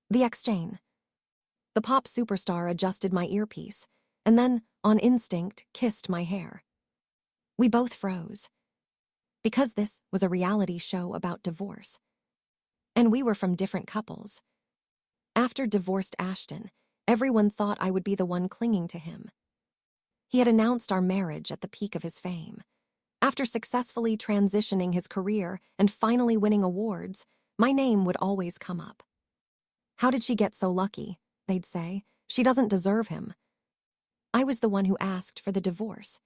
The exchange. The pop superstar adjusted my earpiece, and then, on instinct, kissed my hair. We both froze. Because this was a reality show about divorce. And we were from different couples. After divorced Ashton, everyone thought I would be the one clinging to him. He had announced our marriage at the peak of his fame. After successfully transitioning his career and finally winning awards, my name would always come up. How did she get so lucky? They'd say. She doesn't deserve him. I was the one who asked for the divorce.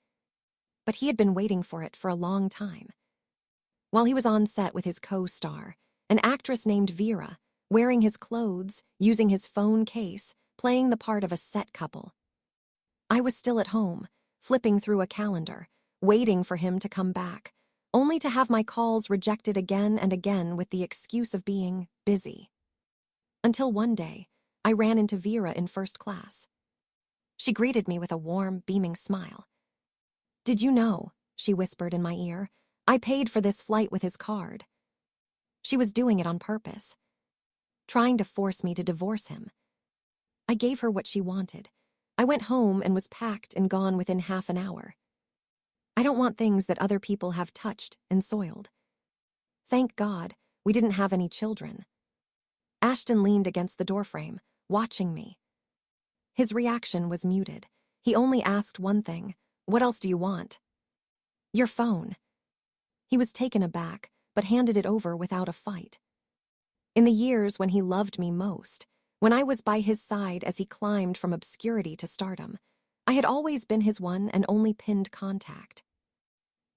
But he had been waiting for it for a long time. While he was on set with his co-star, an actress named Vera, wearing his clothes, using his phone case, playing the part of a set couple. I was still at home, flipping through a calendar, waiting for him to come back, only to have my calls rejected again and again with the excuse of being busy. Until one day, I ran into Vera in first class. She greeted me with a warm, beaming smile. "Did you know," she whispered in my ear, "I paid for this flight with his card." She was doing it on purpose, trying to force me to divorce him. I gave her what she wanted. I went home and was packed and gone within half an hour. I don't want things that other people have touched and soiled. Thank God, we didn't have any children. Ashton leaned against the doorframe, watching me. His reaction was muted. He only asked one thing, "What else do you want?" "Your phone." He was taken aback, but handed it over without a fight. In the years when he loved me most, when I was by his side as he climbed from obscurity to stardom, I had always been his one and only pinned contact.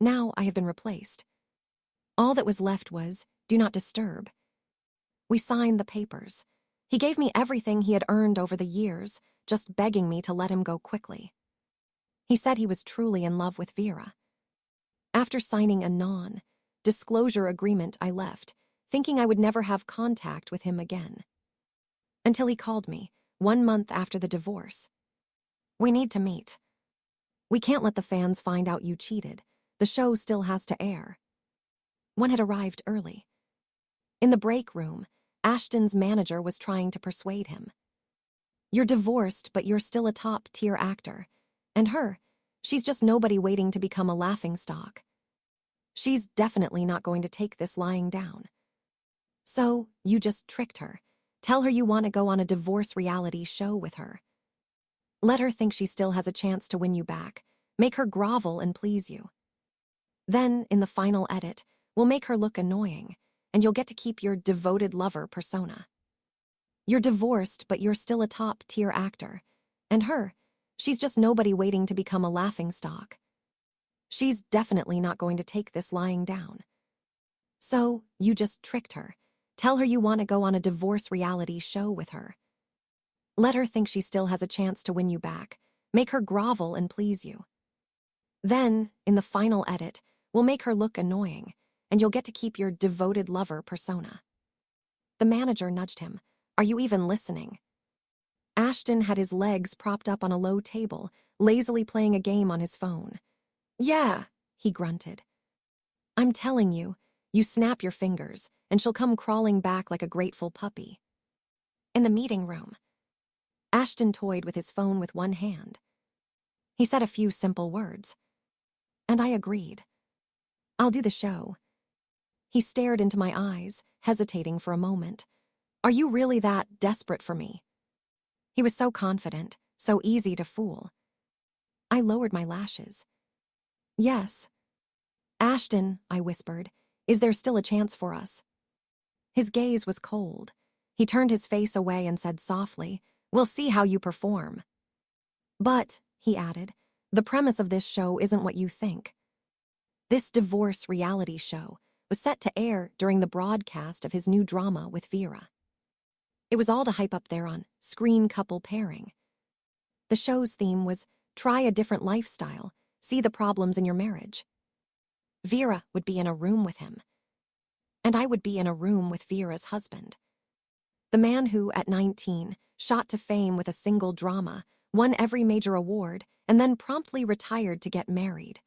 Now I have been replaced. All that was left was, "Do not disturb." We signed the papers. He gave me everything he had earned over the years, just begging me to let him go quickly. He said he was truly in love with Vera. After signing a non-disclosure agreement, I left, thinking I would never have contact with him again. Until he called me, 1 month after the divorce. "We need to meet. We can't let the fans find out you cheated. The show still has to air." One had arrived early. In the break room, Ashton's manager was trying to persuade him. "You're divorced, but you're still a top-tier actor. And her, she's just nobody waiting to become a laughingstock. She's definitely not going to take this lying down. So, you just tricked her. Tell her you want to go on a divorce reality show with her. Let her think she still has a chance to win you back. Make her grovel and please you. Then, in the final edit, we'll make her look annoying, and you'll get to keep your devoted lover persona. You're divorced, but you're still a top-tier actor. And her, she's just nobody waiting to become a laughingstock. She's definitely not going to take this lying down. So, you just tricked her. Tell her you want to go on a divorce reality show with her. Let her think she still has a chance to win you back. Make her grovel and please you. Then, in the final edit, we'll make her look annoying, and you'll get to keep your devoted lover persona." The manager nudged him. "Are you even listening?" Ashton had his legs propped up on a low table, lazily playing a game on his phone. "Yeah," he grunted. "I'm telling you, you snap your fingers, and she'll come crawling back like a grateful puppy." In the meeting room, Ashton toyed with his phone with one hand. He said a few simple words. And I agreed. "I'll do the show." He stared into my eyes, hesitating for a moment. "Are you really that desperate for me?" He was so confident, so easy to fool. I lowered my lashes. "Yes." "Ashton," I whispered, "is there still a chance for us?" His gaze was cold. He turned his face away and said softly, "We'll see how you perform." "But," he added, "the premise of this show isn't what you think." This divorce reality show was set to air during the broadcast of his new drama with Vera. It was all to hype up their on-screen couple pairing. The show's theme was, "Try a different lifestyle, see the problems in your marriage." Vera would be in a room with him, and I would be in a room with Vera's husband. The man who, at 19, shot to fame with a single drama, won every major award, and then promptly retired to get married.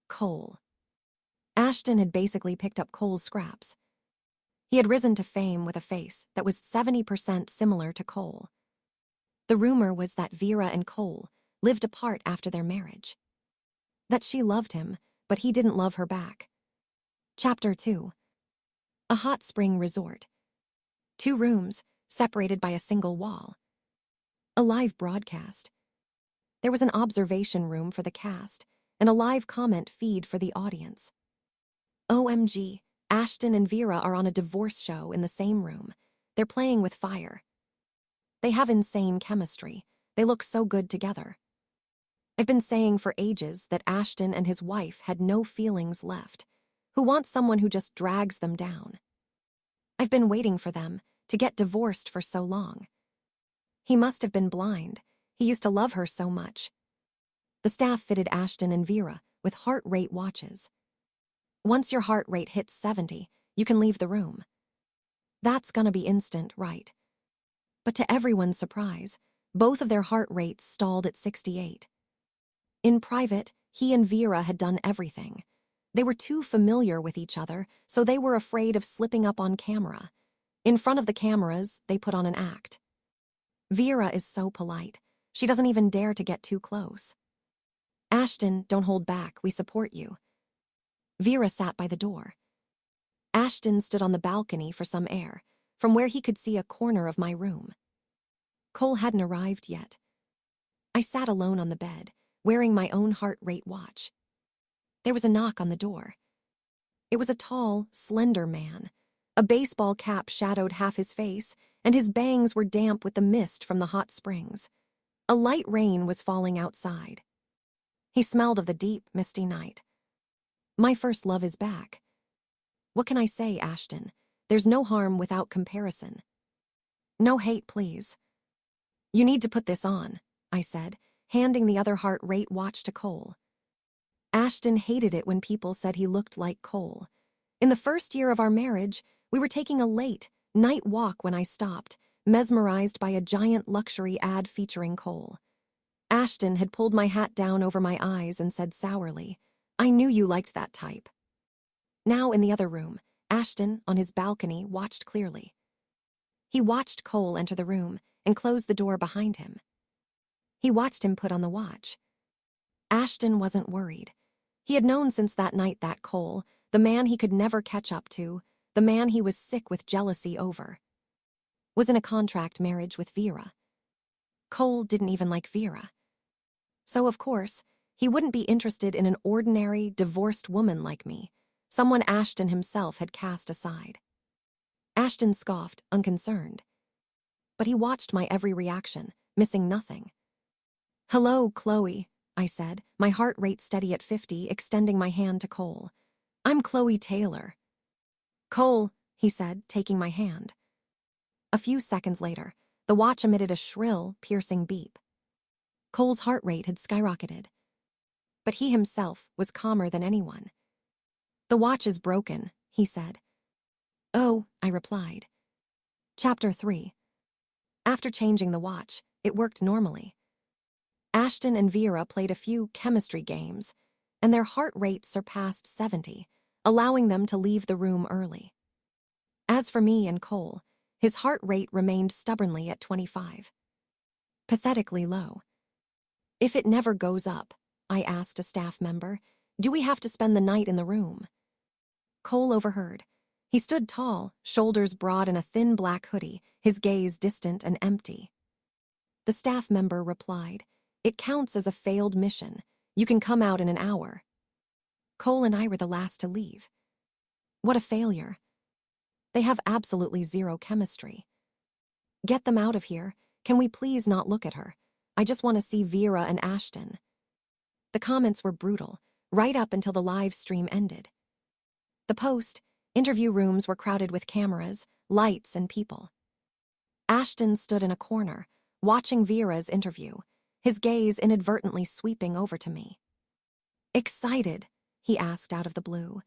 Cole. Ashton had basically picked up Cole's scraps. He had risen to fame with a face that was 70% similar to Cole. The rumor was that Vera and Cole lived apart after their marriage. That she loved him, but he didn't love her back. Chapter 2. A hot spring resort. 2 rooms, separated by a single wall. A live broadcast. There was an observation room for the cast and a live comment feed for the audience. OMG, Ashton and Vera are on a divorce show in the same room. They're playing with fire. They have insane chemistry. They look so good together. I've been saying for ages that Ashton and his wife had no feelings left, who want someone who just drags them down. I've been waiting for them to get divorced for so long. He must have been blind. He used to love her so much. The staff fitted Ashton and Vera with heart rate watches. Once your heart rate hits 70, you can leave the room. That's gonna be instant, right? But to everyone's surprise, both of their heart rates stalled at 68. In private, he and Vera had done everything. They were too familiar with each other, so they were afraid of slipping up on camera. In front of the cameras, they put on an act. Vera is so polite. She doesn't even dare to get too close. Ashton, don't hold back. We support you. Vera sat by the door. Ashton stood on the balcony for some air, from where he could see a corner of my room. Cole hadn't arrived yet. I sat alone on the bed, wearing my own heart rate watch. There was a knock on the door. It was a tall, slender man. A baseball cap shadowed half his face, and his bangs were damp with the mist from the hot springs. A light rain was falling outside. He smelled of the deep, misty night. My first love is back. What can I say, Ashton? There's no harm without comparison. No hate, please. You need to put this on, I said, handing the other heart rate watch to Cole. Ashton hated it when people said he looked like Cole. In the first year of our marriage, we were taking a late, night walk when I stopped, mesmerized by a giant luxury ad featuring Cole. Ashton had pulled my hat down over my eyes and said sourly, I knew you liked that type. Now in the other room, Ashton, on his balcony, watched clearly. He watched Cole enter the room and close the door behind him. He watched him put on the watch. Ashton wasn't worried. He had known since that night that Cole, the man he could never catch up to, the man he was sick with jealousy over, was in a contract marriage with Vera. Cole didn't even like Vera. So, of course, he wouldn't be interested in an ordinary, divorced woman like me, someone Ashton himself had cast aside. Ashton scoffed, unconcerned. But he watched my every reaction, missing nothing. Hello, Chloe, I said, my heart rate steady at 50, extending my hand to Cole. I'm Chloe Taylor. Cole, he said, taking my hand. A few seconds later, the watch emitted a shrill, piercing beep. Cole's heart rate had skyrocketed. But he himself was calmer than anyone. The watch is broken, he said. Oh, I replied. Chapter 3. After changing the watch, it worked normally. Ashton and Vera played a few chemistry games, and their heart rates surpassed 70, allowing them to leave the room early. As for me and Cole, his heart rate remained stubbornly at 25. Pathetically low. If it never goes up, I asked a staff member, do we have to spend the night in the room? Cole overheard. He stood tall, shoulders broad in a thin black hoodie, his gaze distant and empty. The staff member replied, it counts as a failed mission. You can come out in an hour. Cole and I were the last to leave. What a failure. They have absolutely zero chemistry. Get them out of here. Can we please not look at her? I just want to see Vera and Ashton. The comments were brutal, right up until the live stream ended. The post-interview rooms were crowded with cameras, lights, and people. Ashton stood in a corner, watching Vera's interview, his gaze inadvertently sweeping over to me. Excited, he asked out of the blue.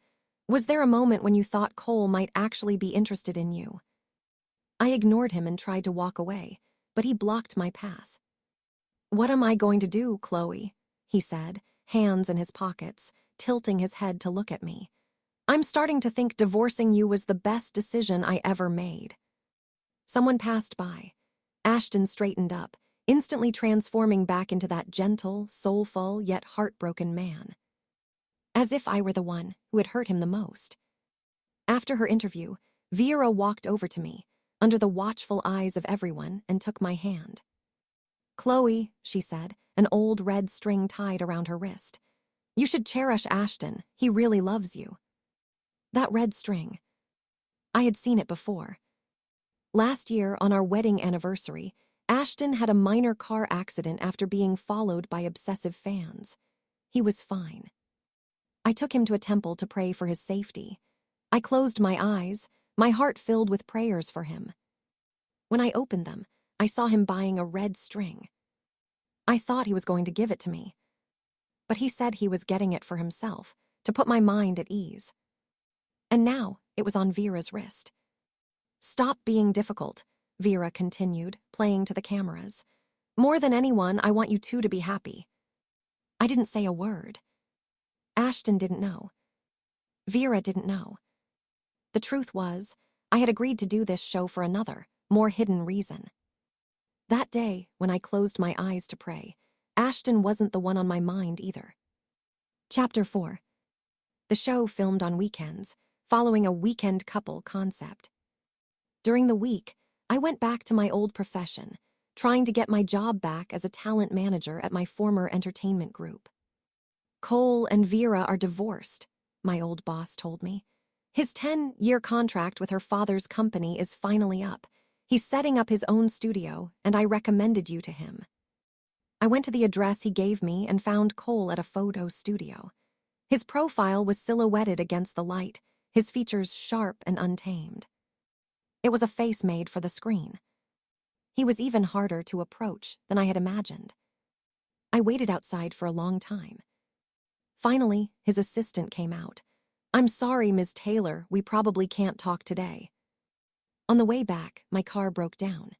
Was there a moment when you thought Cole might actually be interested in you? I ignored him and tried to walk away, but he blocked my path. What am I going to do, Chloe? He said, hands in his pockets, tilting his head to look at me. I'm starting to think divorcing you was the best decision I ever made." Someone passed by. Ashton straightened up, instantly transforming back into that gentle, soulful, yet heartbroken man. As if I were the one who had hurt him the most. After her interview, Vera walked over to me, under the watchful eyes of everyone, and took my hand. "Chloe," she said, an old red string tied around her wrist. "You should cherish Ashton. He really loves you." That red string. I had seen it before. Last year, on our wedding anniversary, Ashton had a minor car accident after being followed by obsessive fans. He was fine. I took him to a temple to pray for his safety. I closed my eyes, my heart filled with prayers for him. When I opened them, I saw him buying a red string. I thought he was going to give it to me, but he said he was getting it for himself, to put my mind at ease. And now it was on Vera's wrist. "Stop being difficult," Vera continued, playing to the cameras. "More than anyone, I want you two to be happy." I didn't say a word. Ashton didn't know. Vera didn't know. The truth was, I had agreed to do this show for another, more hidden reason. That day, when I closed my eyes to pray, Ashton wasn't the one on my mind either. Chapter 4. The show filmed on weekends, following a weekend couple concept. During the week, I went back to my old profession, trying to get my job back as a talent manager at my former entertainment group. "Cole and Vera are divorced," my old boss told me. "His 10-year contract with her father's company is finally up. He's setting up his own studio, and I recommended you to him." I went to the address he gave me and found Cole at a photo studio. His profile was silhouetted against the light, his features sharp and untamed. It was a face made for the screen. He was even harder to approach than I had imagined. I waited outside for a long time. Finally, his assistant came out. "I'm sorry, Ms. Taylor, we probably can't talk today." On the way back, my car broke down.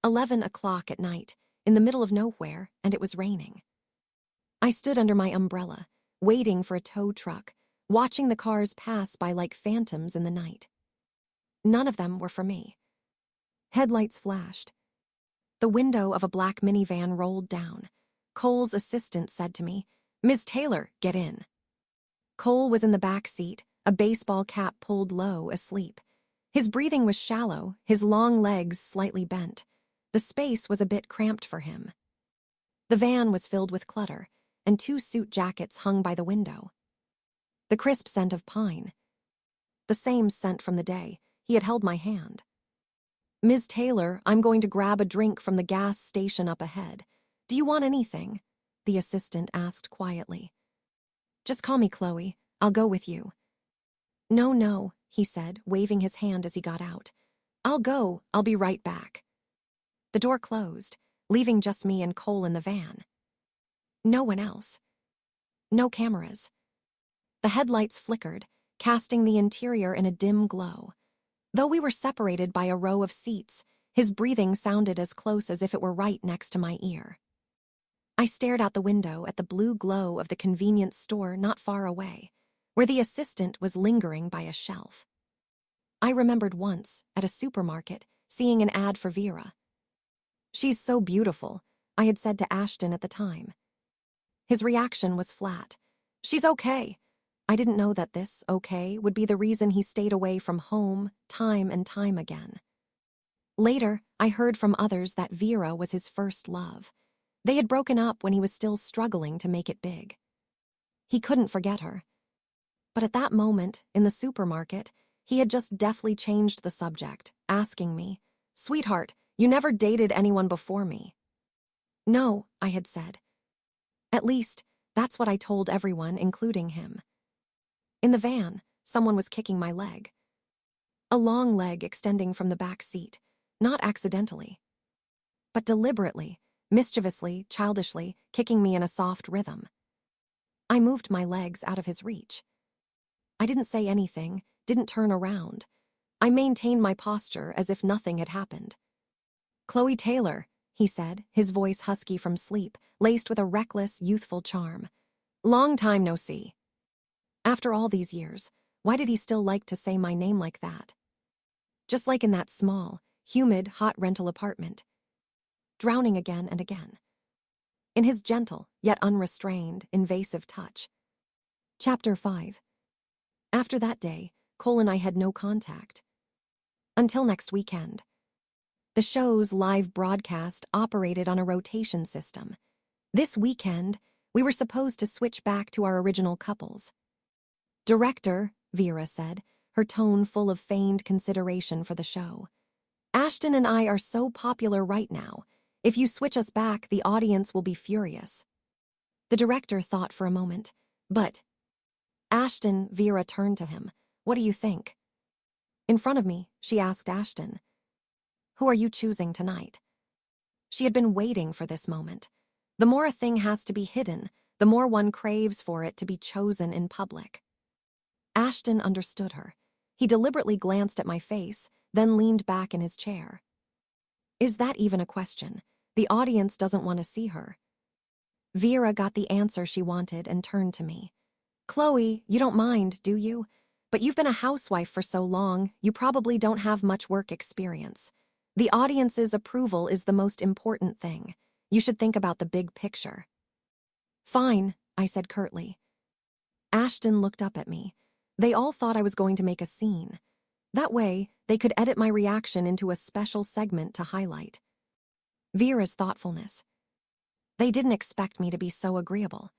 11 o'clock at night, in the middle of nowhere, and it was raining. I stood under my umbrella, waiting for a tow truck, watching the cars pass by like phantoms in the night. None of them were for me. Headlights flashed. The window of a black minivan rolled down. Cole's assistant said to me, "Ms. Taylor, get in." Cole was in the back seat, a baseball cap pulled low, asleep. His breathing was shallow, his long legs slightly bent. The space was a bit cramped for him. The van was filled with clutter, and 2 suit jackets hung by the window. The crisp scent of pine. The same scent from the day he had held my hand. "Ms. Taylor, I'm going to grab a drink from the gas station up ahead. Do you want anything?" the assistant asked quietly. "Just call me Chloe. I'll go with you." No, he said, waving his hand as he got out. "I'll go. I'll be right back." The door closed, leaving just me and Cole in the van. No one else. No cameras. The headlights flickered, casting the interior in a dim glow. Though we were separated by a row of seats, his breathing sounded as close as if it were right next to my ear. I stared out the window at the blue glow of the convenience store not far away, where the assistant was lingering by a shelf. I remembered once, at a supermarket, seeing an ad for Vera. "She's so beautiful," I had said to Ashton at the time. His reaction was flat. "She's okay." I didn't know that this okay would be the reason he stayed away from home time and time again. Later, I heard from others that Vera was his first love. They had broken up when he was still struggling to make it big. He couldn't forget her. But at that moment, in the supermarket, he had just deftly changed the subject, asking me, "Sweetheart, you never dated anyone before me." "No," I had said. At least, that's what I told everyone, including him. In the van, someone was kicking my leg. A long leg extending from the back seat, not accidentally, but deliberately, mischievously, childishly, kicking me in a soft rhythm. I moved my legs out of his reach. I didn't say anything, didn't turn around. I maintained my posture as if nothing had happened. "Chloe Taylor," he said, his voice husky from sleep, laced with a reckless, youthful charm. "Long time no see." After all these years, Why did he still like to say my name like that? Just like in that small, humid, hot rental apartment. Drowning again and again. In his gentle, yet unrestrained, invasive touch. Chapter 5. After that day, Cole and I had no contact. Until next weekend. The show's live broadcast operated on a rotation system. This weekend, we were supposed to switch back to our original couples. Director, Vera said, her tone full of feigned consideration for the show. Ashton and I are so popular right now. If you switch us back, the audience will be furious. The director thought for a moment. But, Ashton, Vera turned to him. What do you think? In front of me, she asked Ashton. Who are you choosing tonight? She had been waiting for this moment. The more a thing has to be hidden, the more one craves for it to be chosen in public. Ashton understood her. He deliberately glanced at my face, then leaned back in his chair. Is that even a question? The audience doesn't want to see her. Vera got the answer she wanted and turned to me. Chloe, you don't mind, do you? But you've been a housewife for so long, you probably don't have much work experience. The audience's approval is the most important thing. You should think about the big picture. Fine, I said curtly. Ashton looked up at me. They all thought I was going to make a scene. That way, they could edit my reaction into a special segment to highlight. Vera's thoughtfulness. They didn't expect me to be so agreeable.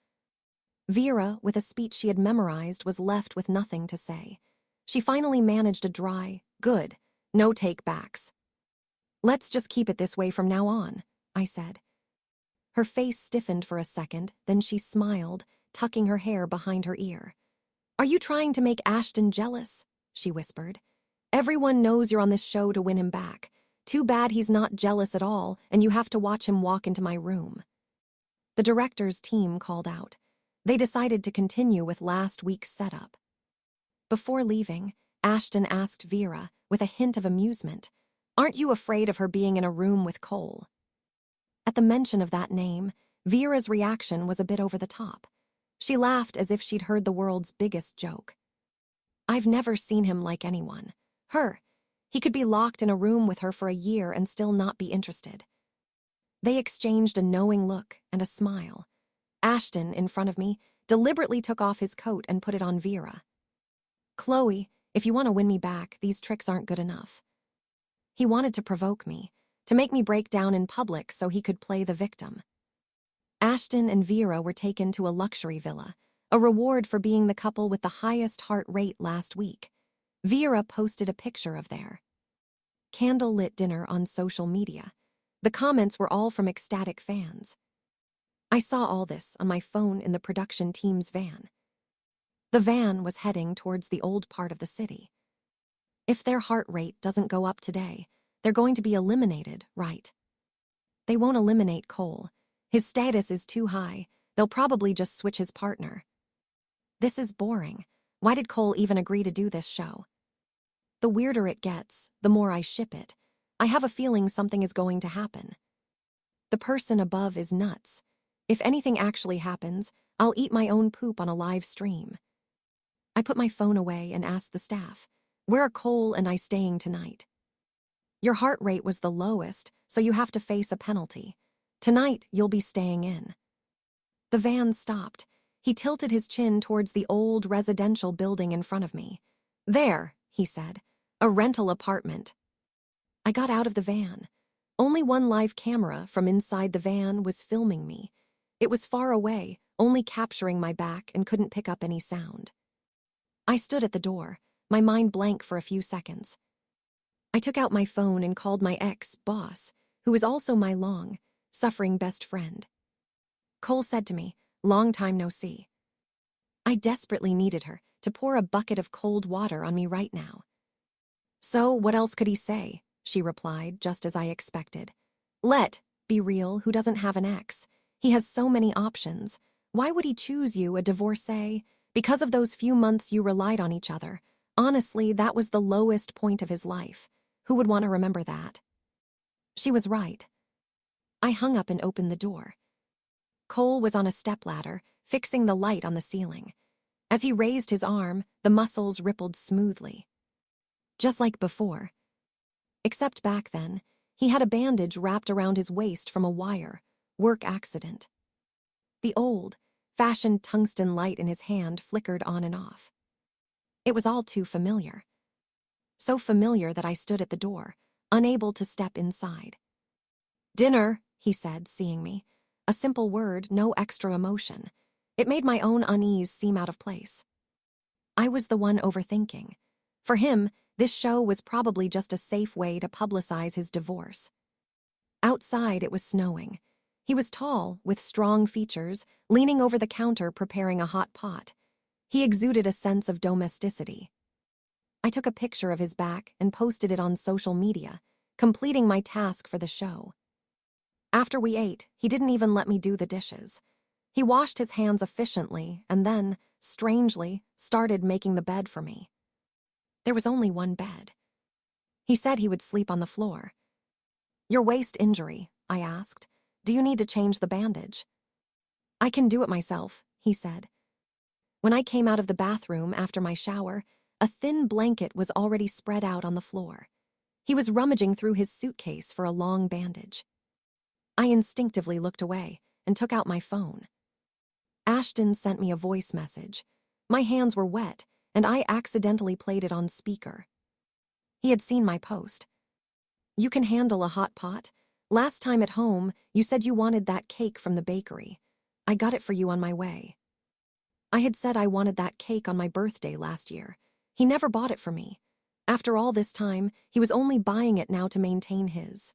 Vera, with a speech she had memorized, was left with nothing to say. She finally managed a dry, good, no take-backs. Let's just keep it this way from now on, I said. Her face stiffened for a second, then she smiled, tucking her hair behind her ear. Are you trying to make Ashton jealous? She whispered. Everyone knows you're on this show to win him back. Too bad he's not jealous at all, and you have to watch him walk into my room. The director's team called out. They decided to continue with last week's setup. Before leaving, Ashton asked Vera, with a hint of amusement, Aren't you afraid of her being in a room with Cole? At the mention of that name, Vera's reaction was a bit over the top. She laughed as if she'd heard the world's biggest joke. I've never seen him like anyone. Her. He could be locked in a room with her for a year and still not be interested. They exchanged a knowing look and a smile. Ashton, in front of me, deliberately took off his coat and put it on Vera. Chloe, if you want to win me back, these tricks aren't good enough. He wanted to provoke me, to make me break down in public so he could play the victim. Ashton and Vera were taken to a luxury villa, a reward for being the couple with the highest heart rate last week. Vera posted a picture of their candlelit dinner on social media. The comments were all from ecstatic fans. I saw all this on my phone in the production team's van. The van was heading towards the old part of the city. If their heart rate doesn't go up today, they're going to be eliminated, right? They won't eliminate Cole. His status is too high. They'll probably just switch his partner. This is boring. Why did Cole even agree to do this show? The weirder it gets, the more I ship it. I have a feeling something is going to happen. The person above is nuts. If anything actually happens, I'll eat my own poop on a live stream. I put my phone away and asked the staff, where are Cole and I staying tonight? Your heart rate was the lowest, so you have to face a penalty. Tonight, you'll be staying in. The van stopped. He tilted his chin towards the old residential building in front of me. There, he said, a rental apartment. I got out of the van. Only one live camera from inside the van was filming me. It was far away, only capturing my back and couldn't pick up any sound. I stood at the door, my mind blank for a few seconds. I took out my phone and called my ex-boss, who was also my long-suffering best friend. Cole said to me, long time no see. I desperately needed her to pour a bucket of cold water on me right now. So what else could he say? She replied, just as I expected. Be real, who doesn't have an ex? He has so many options. Why would he choose you, a divorcee? Because of those few months you relied on each other. Honestly, that was the lowest point of his life. Who would want to remember that? She was right. I hung up and opened the door. Cole was on a stepladder, fixing the light on the ceiling. As he raised his arm, the muscles rippled smoothly. Just like before. Except back then, he had a bandage wrapped around his waist from a wire, work accident. The old-fashioned tungsten light in his hand flickered on and off. It was all too familiar. So familiar that I stood at the door, unable to step inside. "Dinner," he said, seeing me. A simple word, no extra emotion. It made my own unease seem out of place. I was the one overthinking. For him, this show was probably just a safe way to publicize his divorce. Outside, it was snowing. He was tall, with strong features, leaning over the counter preparing a hot pot. He exuded a sense of domesticity. I took a picture of his back and posted it on social media, completing my task for the show. After we ate, he didn't even let me do the dishes. He washed his hands efficiently and then, strangely, started making the bed for me. There was only one bed. He said he would sleep on the floor. "Your waist injury," I asked. "Do you need to change the bandage?" "I can do it myself," he said. When I came out of the bathroom after my shower, a thin blanket was already spread out on the floor. He was rummaging through his suitcase for a long bandage. I instinctively looked away and took out my phone. Ashton sent me a voice message. My hands were wet, and I accidentally played it on speaker. He had seen my post. "You can handle a hot pot? Last time at home, you said you wanted that cake from the bakery. I got it for you on my way." I had said I wanted that cake on my birthday last year. He never bought it for me. After all this time, he was only buying it now to maintain his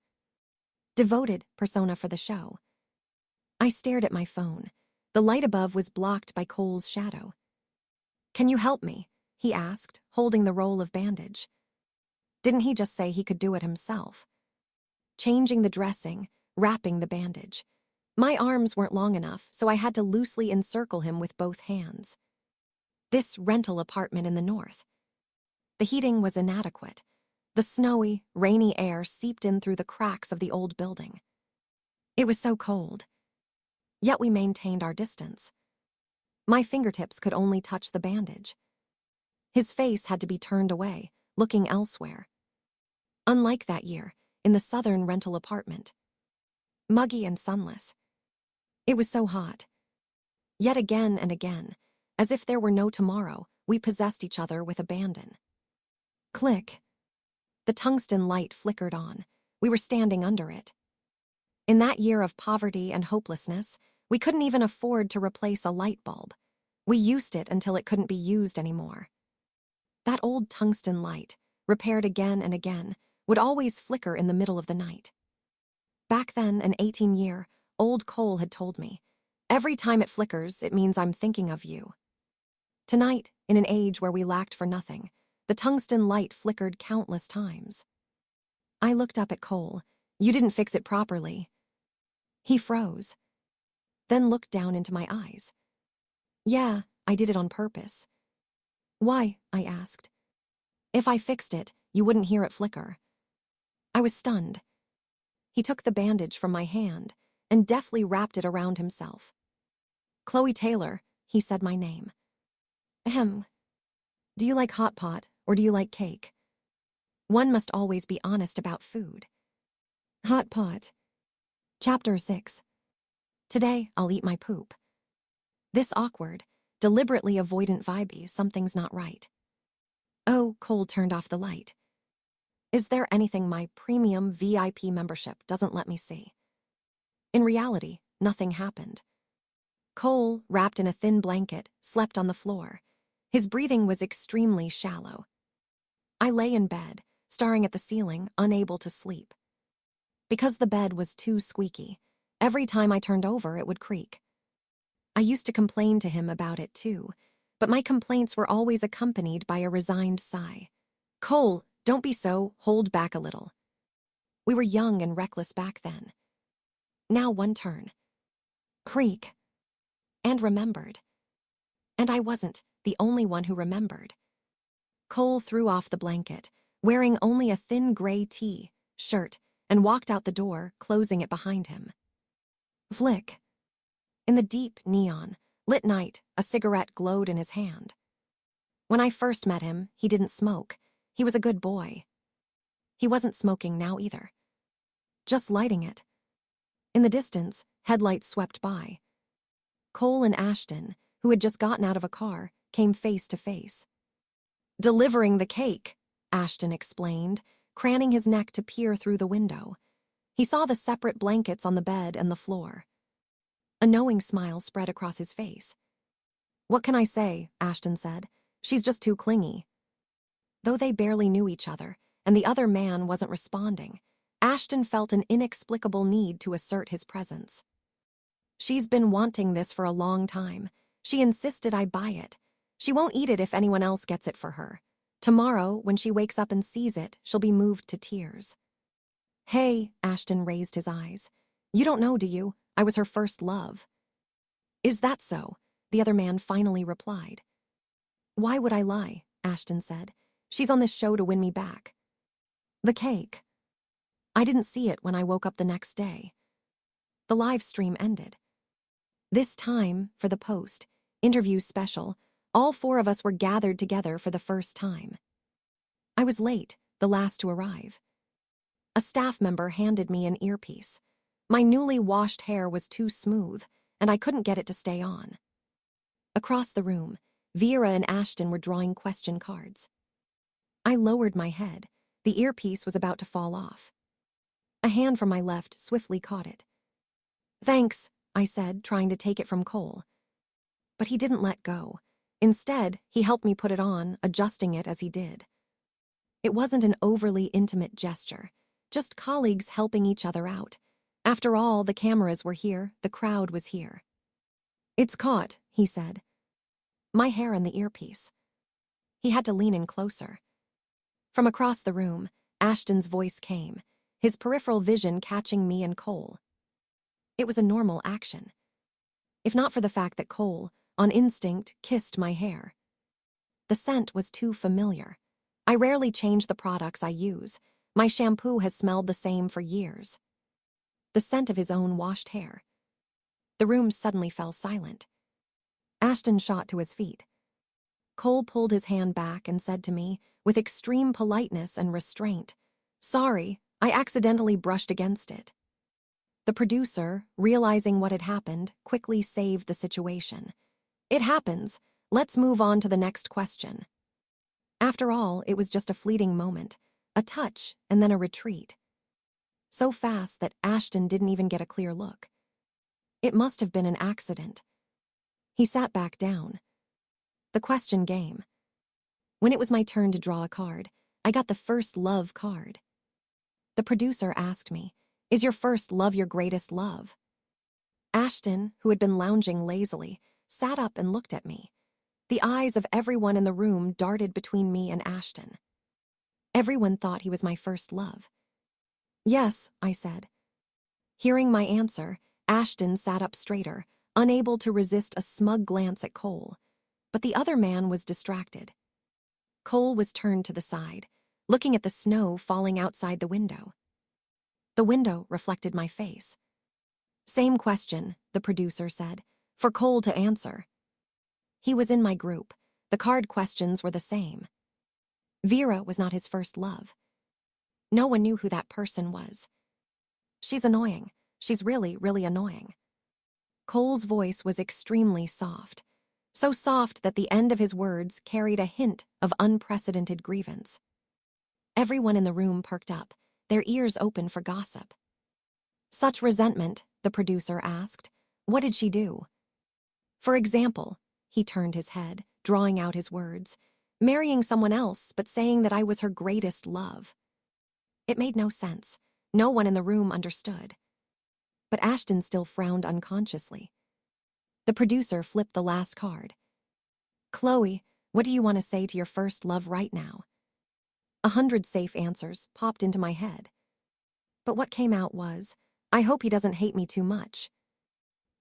devoted persona for the show. I stared at my phone. The light above was blocked by Cole's shadow. "Can you help me?" he asked, holding the roll of bandage. Didn't he just say he could do it himself? Changing the dressing, wrapping the bandage. My arms weren't long enough, so I had to loosely encircle him with both hands. This rental apartment in the north. The heating was inadequate. The snowy, rainy air seeped in through the cracks of the old building. It was so cold. Yet we maintained our distance. My fingertips could only touch the bandage. His face had to be turned away, looking elsewhere. Unlike that year, in the southern rental apartment. Muggy and sunless. It was so hot. Yet again and again, as if there were no tomorrow, we possessed each other with abandon. Click. The tungsten light flickered on. We were standing under it. In that year of poverty and hopelessness, we couldn't even afford to replace a light bulb. We used it until it couldn't be used anymore. That old tungsten light, repaired again and again, would always flicker in the middle of the night. Back then, an 18-year, old Cole had told me, "Every time it flickers, it means I'm thinking of you." Tonight, in an age where we lacked for nothing, the tungsten light flickered countless times. I looked up at Cole. "You didn't fix it properly." He froze, then looked down into my eyes. "Yeah, I did it on purpose." "Why?" I asked. "If I fixed it, you wouldn't hear it flicker." I was stunned. He took the bandage from my hand and deftly wrapped it around himself. "Chloe Taylor," he said my name. "Ahem. Do you like hot pot or do you like cake?" One must always be honest about food. Hot pot. Chapter 6. Today, I'll eat my poop. This awkward, deliberately avoidant vibe, something's not right. Oh, Cole turned off the light. Is there anything my premium VIP membership doesn't let me see? In reality, nothing happened. Cole, wrapped in a thin blanket, slept on the floor. His breathing was extremely shallow. I lay in bed, staring at the ceiling, unable to sleep. Because the bed was too squeaky, every time I turned over it would creak. I used to complain to him about it too, but my complaints were always accompanied by a resigned sigh. "Cole, don't be so, hold back a little." We were young and reckless back then. Now one turn. Creak. And remembered. And I wasn't the only one who remembered. Cole threw off the blanket, wearing only a thin gray shirt, and walked out the door, closing it behind him. Flick. In the deep neon, Lit night, a cigarette glowed in his hand. When I first met him, he didn't smoke. He was a good boy. He wasn't smoking now either. Just lighting it. In the distance, headlights swept by. Cole and Ashton, who had just gotten out of a car, came face to face. "Delivering the cake," Ashton explained, craning his neck to peer through the window. He saw the separate blankets on the bed and the floor. A knowing smile spread across his face. "What can I say?" Ashton said. "She's just too clingy." Though they barely knew each other, and the other man wasn't responding, Ashton felt an inexplicable need to assert his presence. "She's been wanting this for a long time. She insisted I buy it. She won't eat it if anyone else gets it for her. Tomorrow, when she wakes up and sees it, she'll be moved to tears." "Hey," Ashton raised his eyes. "You don't know, do you? I was her first love." "Is that so?" the other man finally replied. "Why would I lie?" Ashton said. "She's on this show to win me back." "The cake." "I didn't see it when I woke up the next day." The live stream ended. This time, for the Post interview special, all four of us were gathered together for the first time. I was late, the last to arrive. A staff member handed me an earpiece. My newly washed hair was too smooth, and I couldn't get it to stay on. Across the room, Vera and Ashton were drawing question cards. I lowered my head. The earpiece was about to fall off. A hand from my left swiftly caught it. "Thanks," I said, trying to take it from Cole. But he didn't let go. Instead, he helped me put it on, adjusting it as he did. It wasn't an overly intimate gesture, just colleagues helping each other out. After all, the cameras were here, the crowd was here. "It's caught," he said. My hair and the earpiece. He had to lean in closer. From across the room, Ashton's voice came, his peripheral vision catching me and Cole. It was a normal action. If not for the fact that Cole, on instinct, kissed my hair. The scent was too familiar. I rarely change the products I use. My shampoo has smelled the same for years. The scent of his own washed hair. The room suddenly fell silent. Ashton shot to his feet. Cole pulled his hand back and said to me, with extreme politeness and restraint, "Sorry, I accidentally brushed against it." The producer, realizing what had happened, quickly saved the situation. "It happens. Let's move on to the next question." After all, it was just a fleeting moment, a touch, and then a retreat. So fast that Ashton didn't even get a clear look. It must have been an accident. He sat back down. The question game. When it was my turn to draw a card, I got the first love card. The producer asked me, "Is your first love your greatest love?" Ashton, who had been lounging lazily, sat up and looked at me. The eyes of everyone in the room darted between me and Ashton. Everyone thought he was my first love. "Yes," I said. Hearing my answer, Ashton sat up straighter, unable to resist a smug glance at Cole. But the other man was distracted. Cole was turned to the side, looking at the snow falling outside the window. The window reflected my face. "Same question," the producer said, "for Cole to answer." He was in my group. The card questions were the same. Vera was not his first love. No one knew who that person was. "She's annoying. She's really, really annoying." Cole's voice was extremely soft. So soft that the end of his words carried a hint of unprecedented grievance. Everyone in the room perked up, their ears open for gossip. "Such resentment," the producer asked. "What did she do?" "For example," he turned his head, drawing out his words, "marrying someone else but saying that I was her greatest love." It made no sense. No one in the room understood. But Ashton still frowned unconsciously. The producer flipped the last card. "Chloe, what do you want to say to your first love right now?" 100 safe answers popped into my head. But what came out was, "I hope he doesn't hate me too much."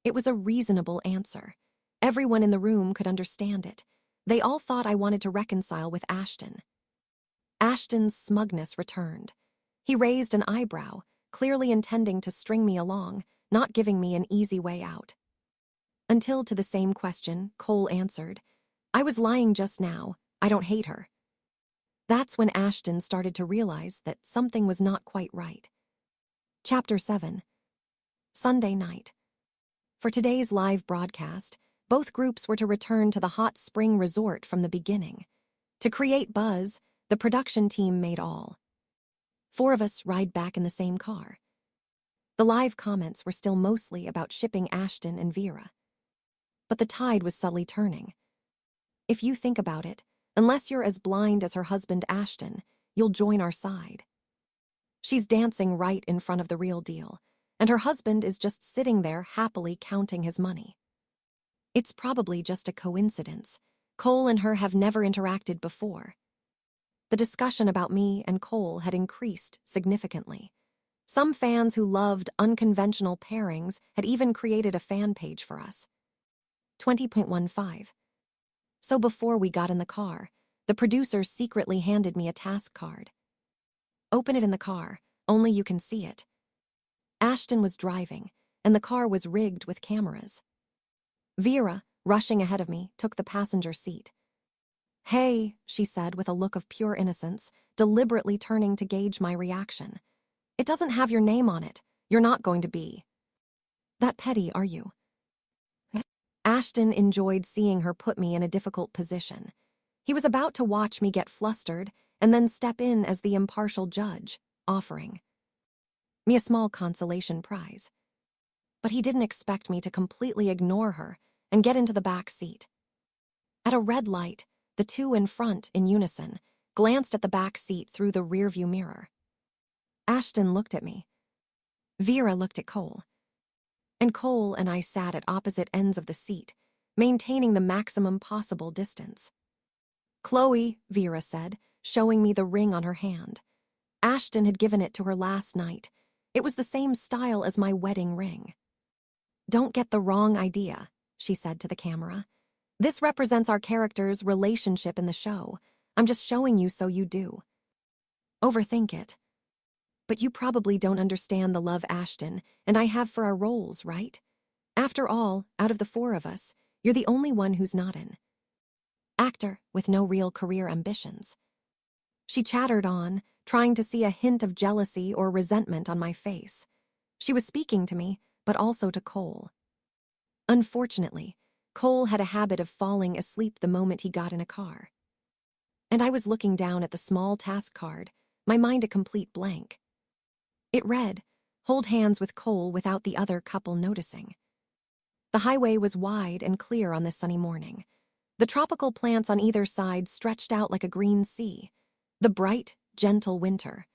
It was a reasonable answer. Everyone in the room could understand it. They all thought I wanted to reconcile with Ashton. Ashton's smugness returned. He raised an eyebrow, clearly intending to string me along, not giving me an easy way out. Until to the same question, Cole answered, I was lying just now. I don't hate her. That's when Ashton started to realize that something was not quite right. Chapter 7. Sunday night. For today's live broadcast, both groups were to return to the hot spring resort from the beginning. To create buzz, the production team made all 4 of us ride back in the same car. The live comments were still mostly about shipping Ashton and Vera. But the tide was subtly turning. If you think about it, unless you're as blind as her husband Ashton, you'll join our side. She's dancing right in front of the real deal, and her husband is just sitting there happily counting his money. It's probably just a coincidence. Cole and her have never interacted before. The discussion about me and Cole had increased significantly. Some fans who loved unconventional pairings had even created a fan page for us. 20.15. So before we got in the car, the producer secretly handed me a task card. Open it in the car, only you can see it. Ashton was driving, and the car was rigged with cameras. Vera, rushing ahead of me, took the passenger seat. Hey, she said with a look of pure innocence, deliberately turning to gauge my reaction. It doesn't have your name on it. You're not going to be that petty, are you? Ashton enjoyed seeing her put me in a difficult position. He was about to watch me get flustered and then step in as the impartial judge, offering me a small consolation prize. But he didn't expect me to completely ignore her and get into the back seat. At a red light, the 2 in front, in unison, glanced at the back seat through the rearview mirror. Ashton looked at me. Vera looked at Cole. And Cole and I sat at opposite ends of the seat, maintaining the maximum possible distance. Chloe, Vera said, showing me the ring on her hand. Ashton had given it to her last night. It was the same style as my wedding ring. Don't get the wrong idea, she said to the camera. This represents our characters' relationship in the show. I'm just showing you so you do. Overthink it. But you probably don't understand the love Ashton and I have for our roles, right? After all, out of the 4 of us, you're the only one who's not an actor with no real career ambitions. She chattered on, trying to see a hint of jealousy or resentment on my face. She was speaking to me, but also to Cole. Unfortunately, Cole had a habit of falling asleep the moment he got in a car. And I was looking down at the small task card, my mind a complete blank. It read, hold hands with Cole without the other couple noticing. The highway was wide and clear on this sunny morning. The tropical plants on either side stretched out like a green sea. The bright, gentle winter.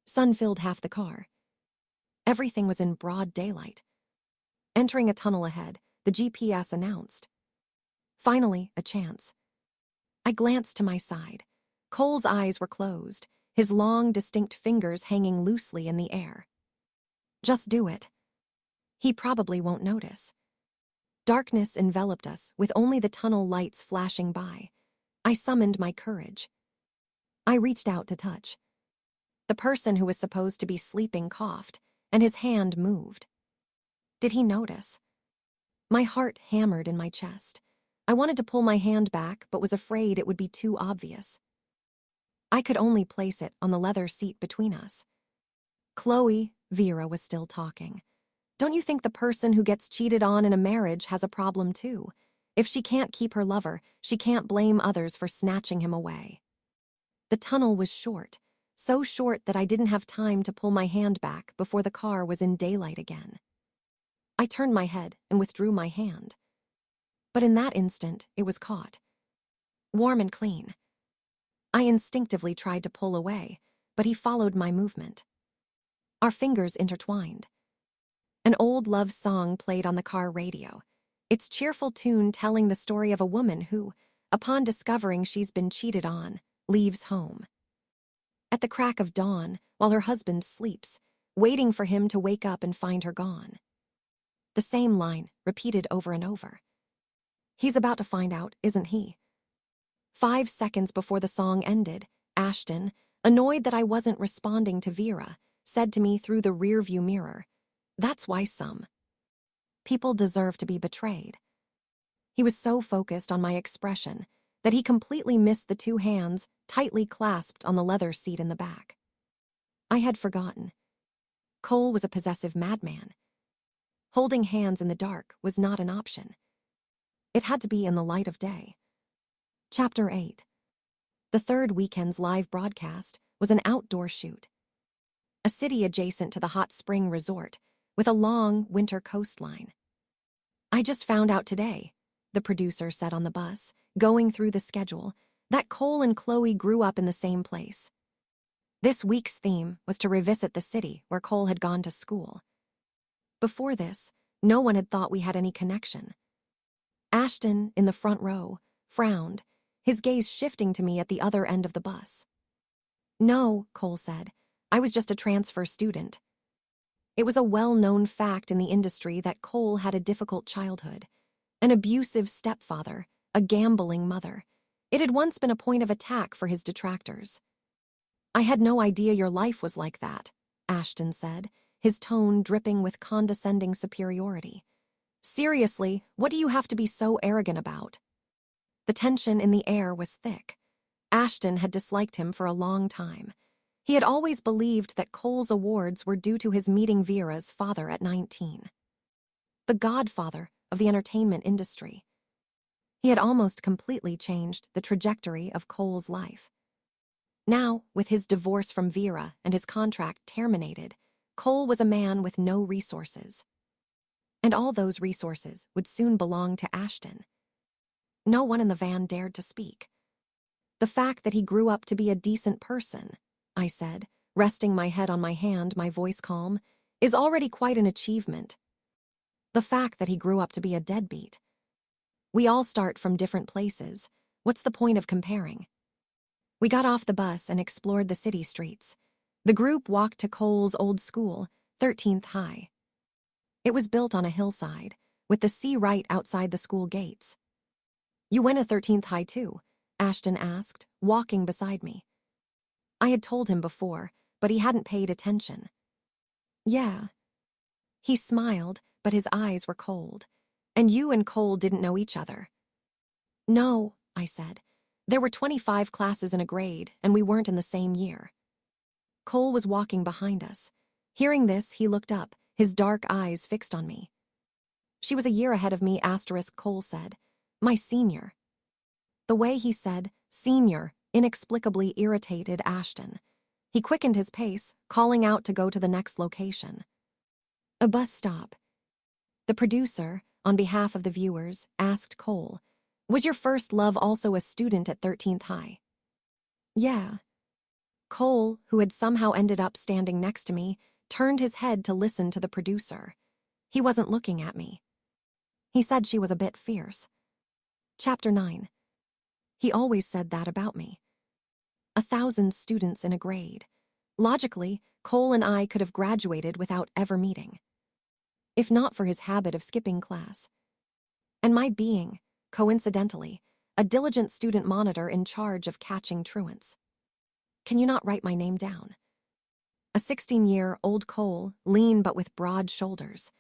Sun filled half the car. Everything was in broad daylight. Entering a tunnel ahead, the GPS announced. Finally, a chance. I glanced to my side. Cole's eyes were closed, his long, distinct fingers hanging loosely in the air. Just do it. He probably won't notice. Darkness enveloped us, with only the tunnel lights flashing by. I summoned my courage. I reached out to touch. The person who was supposed to be sleeping coughed, and his hand moved. Did he notice? My heart hammered in my chest. I wanted to pull my hand back, but was afraid it would be too obvious. I could only place it on the leather seat between us. Chloe, Vera was still talking. Don't you think the person who gets cheated on in a marriage has a problem too? If she can't keep her lover, she can't blame others for snatching him away. The tunnel was short, so short that I didn't have time to pull my hand back before the car was in daylight again. I turned my head and withdrew my hand. But in that instant, it was caught. Warm and clean. I instinctively tried to pull away, but he followed my movement. Our fingers intertwined. An old love song played on the car radio, its cheerful tune telling the story of a woman who, upon discovering she's been cheated on, leaves home. At the crack of dawn, while her husband sleeps, waiting for him to wake up and find her gone. The same line, repeated over and over. He's about to find out, isn't he? 5 seconds before the song ended, Ashton, annoyed that I wasn't responding to Vera, said to me through the rearview mirror, "That's why some People deserve to be betrayed. He was so focused on my expression that he completely missed the two hands tightly clasped on the leather seat in the back. I had forgotten. Cole was a possessive madman. Holding hands in the dark was not an option. It had to be in the light of day. Chapter 8. The third weekend's live broadcast was an outdoor shoot. A city adjacent to the hot spring resort with a long winter coastline. I just found out today, the producer said on the bus, going through the schedule, that Cole and Chloe grew up in the same place. This week's theme was to revisit the city where Cole had gone to school. Before this, no one had thought we had any connection. Ashton, in the front row, frowned, his gaze shifting to me at the other end of the bus. "No," Cole said, "I was just a transfer student." It was a well-known fact in the industry that Cole had a difficult childhood, an abusive stepfather, a gambling mother. It had once been a point of attack for his detractors. "I had no idea your life was like that," Ashton said, his tone dripping with condescending superiority. "Seriously, what do you have to be so arrogant about?" The tension in the air was thick. Ashton had disliked him for a long time. He had always believed that Cole's awards were due to his meeting Vera's father at 19. The godfather of the entertainment industry. He had almost completely changed the trajectory of Cole's life. Now, with his divorce from Vera and his contract terminated, Cole was a man with no resources. And all those resources would soon belong to Ashton. No one in the van dared to speak. "The fact that he grew up to be a decent person," I said, resting my head on my hand, my voice calm, "is already quite an achievement. The fact that he grew up to be a deadbeat. We all start from different places. What's the point of comparing?" We got off the bus and explored the city streets. The group walked to Cole's old school, 13th High. It was built on a hillside, with the sea right outside the school gates. "You went to 13th High too?" Ashton asked, walking beside me. I had told him before, but he hadn't paid attention. "Yeah." He smiled, but his eyes were cold. "And you and Cole didn't know each other?" "No," I said. "There were 25 classes in a grade, and we weren't in the same year." Cole was walking behind us. Hearing this, he looked up, his dark eyes fixed on me. "She was a year ahead of me," Cole said. "My senior." The way he said "senior" inexplicably irritated Ashton. He quickened his pace, calling out to go to the next location. A bus stop. The producer, on behalf of the viewers, asked Cole, "Was your first love also a student at 13th High?" "Yeah." Cole, who had somehow ended up standing next to me, turned his head to listen to the producer. He wasn't looking at me. He said she was a bit fierce. Chapter 9. He always said that about me. 1,000 students in a grade. Logically, Cole and I could have graduated without ever meeting. If not for his habit of skipping class. And my being, coincidentally, a diligent student monitor in charge of catching truants. "Can you not write my name down?" A 16-year-old Cole, lean but with broad shoulders.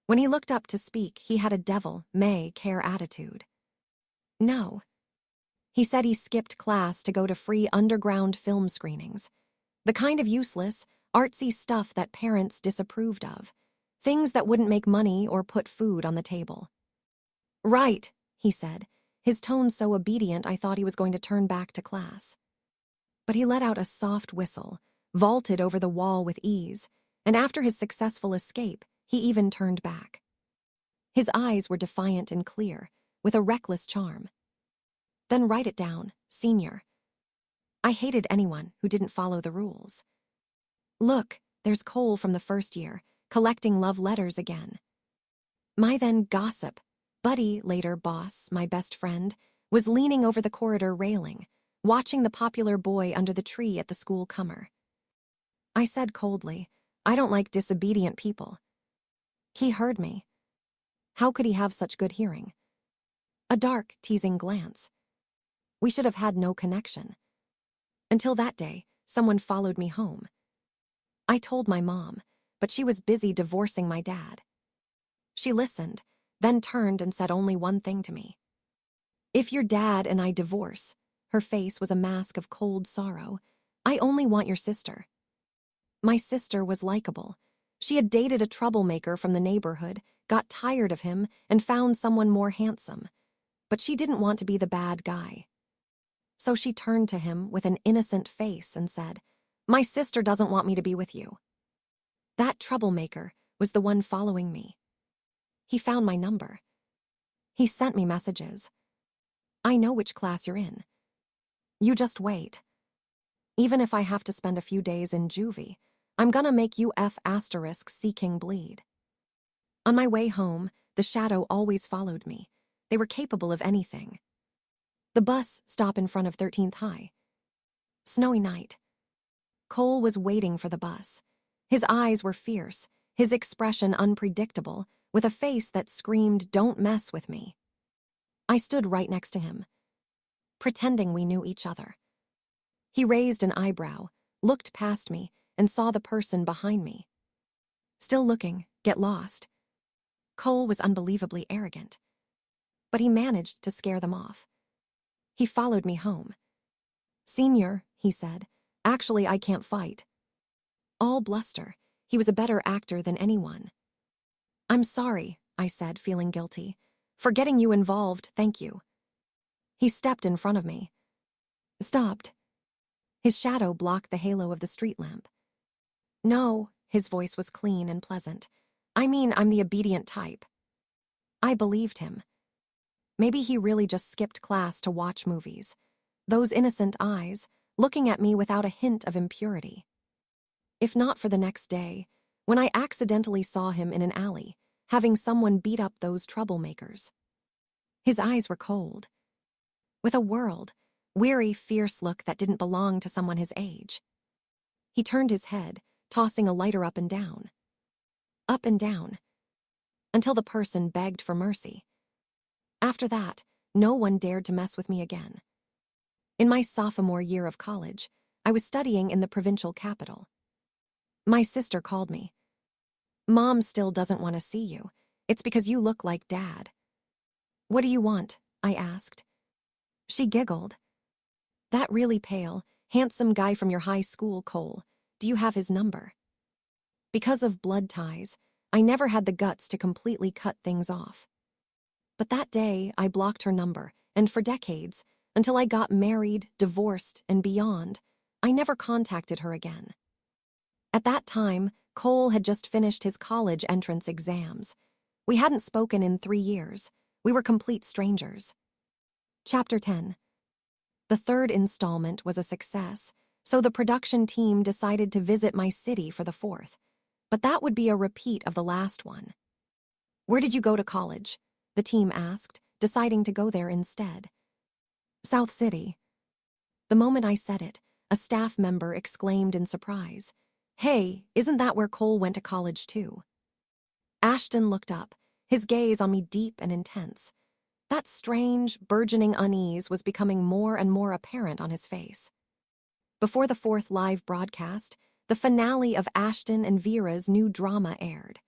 When he looked up to speak, he had a devil-may-care attitude. "No." He said he skipped class to go to free underground film screenings. The kind of useless, artsy stuff that parents disapproved of. Things that wouldn't make money or put food on the table. "Right," he said, his tone so obedient I thought he was going to turn back to class. But he let out a soft whistle, vaulted over the wall with ease, and after his successful escape, he even turned back. His eyes were defiant and clear, with a reckless charm. "Then write it down, senior." I hated anyone who didn't follow the rules. "Look, there's Cole from the first year, collecting love letters again." My then gossip, buddy, later boss, my best friend, was leaning over the corridor railing, watching the popular boy under the tree at the school comer. I said coldly, "I don't like disobedient people." He heard me. How could he have such good hearing? A dark, teasing glance. We should have had no connection. Until that day, someone followed me home. I told my mom, but she was busy divorcing my dad. She listened, then turned and said only one thing to me. "If your dad and I divorce," her face was a mask of cold sorrow, "I only want your sister." My sister was likable. She had dated a troublemaker from the neighborhood, got tired of him, and found someone more handsome. But she didn't want to be the bad guy. So she turned to him with an innocent face and said, "My sister doesn't want me to be with you." That troublemaker was the one following me. He found my number. He sent me messages. "I know which class you're in. You just wait. Even if I have to spend a few days in juvie, I'm gonna make you F***seeking bleed." On my way home, the shadow always followed me. They were capable of anything. The bus stop in front of 13th High. Snowy night. Cole was waiting for the bus. His eyes were fierce, his expression unpredictable, with a face that screamed, "Don't mess with me." I stood right next to him, pretending we knew each other. He raised an eyebrow, looked past me, and saw the person behind me. Still looking, get lost. Cole was unbelievably arrogant, but he managed to scare them off. He followed me home. "Senior," he said, "actually I can't fight." All bluster. He was a better actor than anyone. "I'm sorry," I said, feeling guilty. "For getting you involved, thank you." He stepped in front of me. Stopped. His shadow blocked the halo of the street lamp. "No," his voice was clean and pleasant. "I mean, I'm the obedient type." I believed him. Maybe he really just skipped class to watch movies. Those innocent eyes, looking at me without a hint of impurity. If not for the next day, when I accidentally saw him in an alley, having someone beat up those troublemakers. His eyes were cold, with a world, weary, fierce look that didn't belong to someone his age. He turned his head, tossing a lighter up and down, until the person begged for mercy. After that, no one dared to mess with me again. In my sophomore year of college, I was studying in the provincial capital. My sister called me. "Mom still doesn't want to see you. It's because you look like Dad." "What do you want?" I asked. She giggled. "That really pale, handsome guy from your high school, Cole. Do you have his number?" Because of blood ties, I never had the guts to completely cut things off. But that day, I blocked her number, and for decades, until I got married, divorced, and beyond, I never contacted her again. At that time, Cole had just finished his college entrance exams. We hadn't spoken in 3 years. We were complete strangers. Chapter 10. The third installment was a success, so the production team decided to visit my city for the fourth. But that would be a repeat of the last one. "Where did you go to college?" the team asked, deciding to go there instead. "South City." The moment I said it, a staff member exclaimed in surprise, "Hey, isn't that where Cole went to college too?" Ashton looked up, his gaze on me deep and intense. That strange, burgeoning unease was becoming more and more apparent on his face. Before the fourth live broadcast, the finale of Ashton and Vera's new drama aired.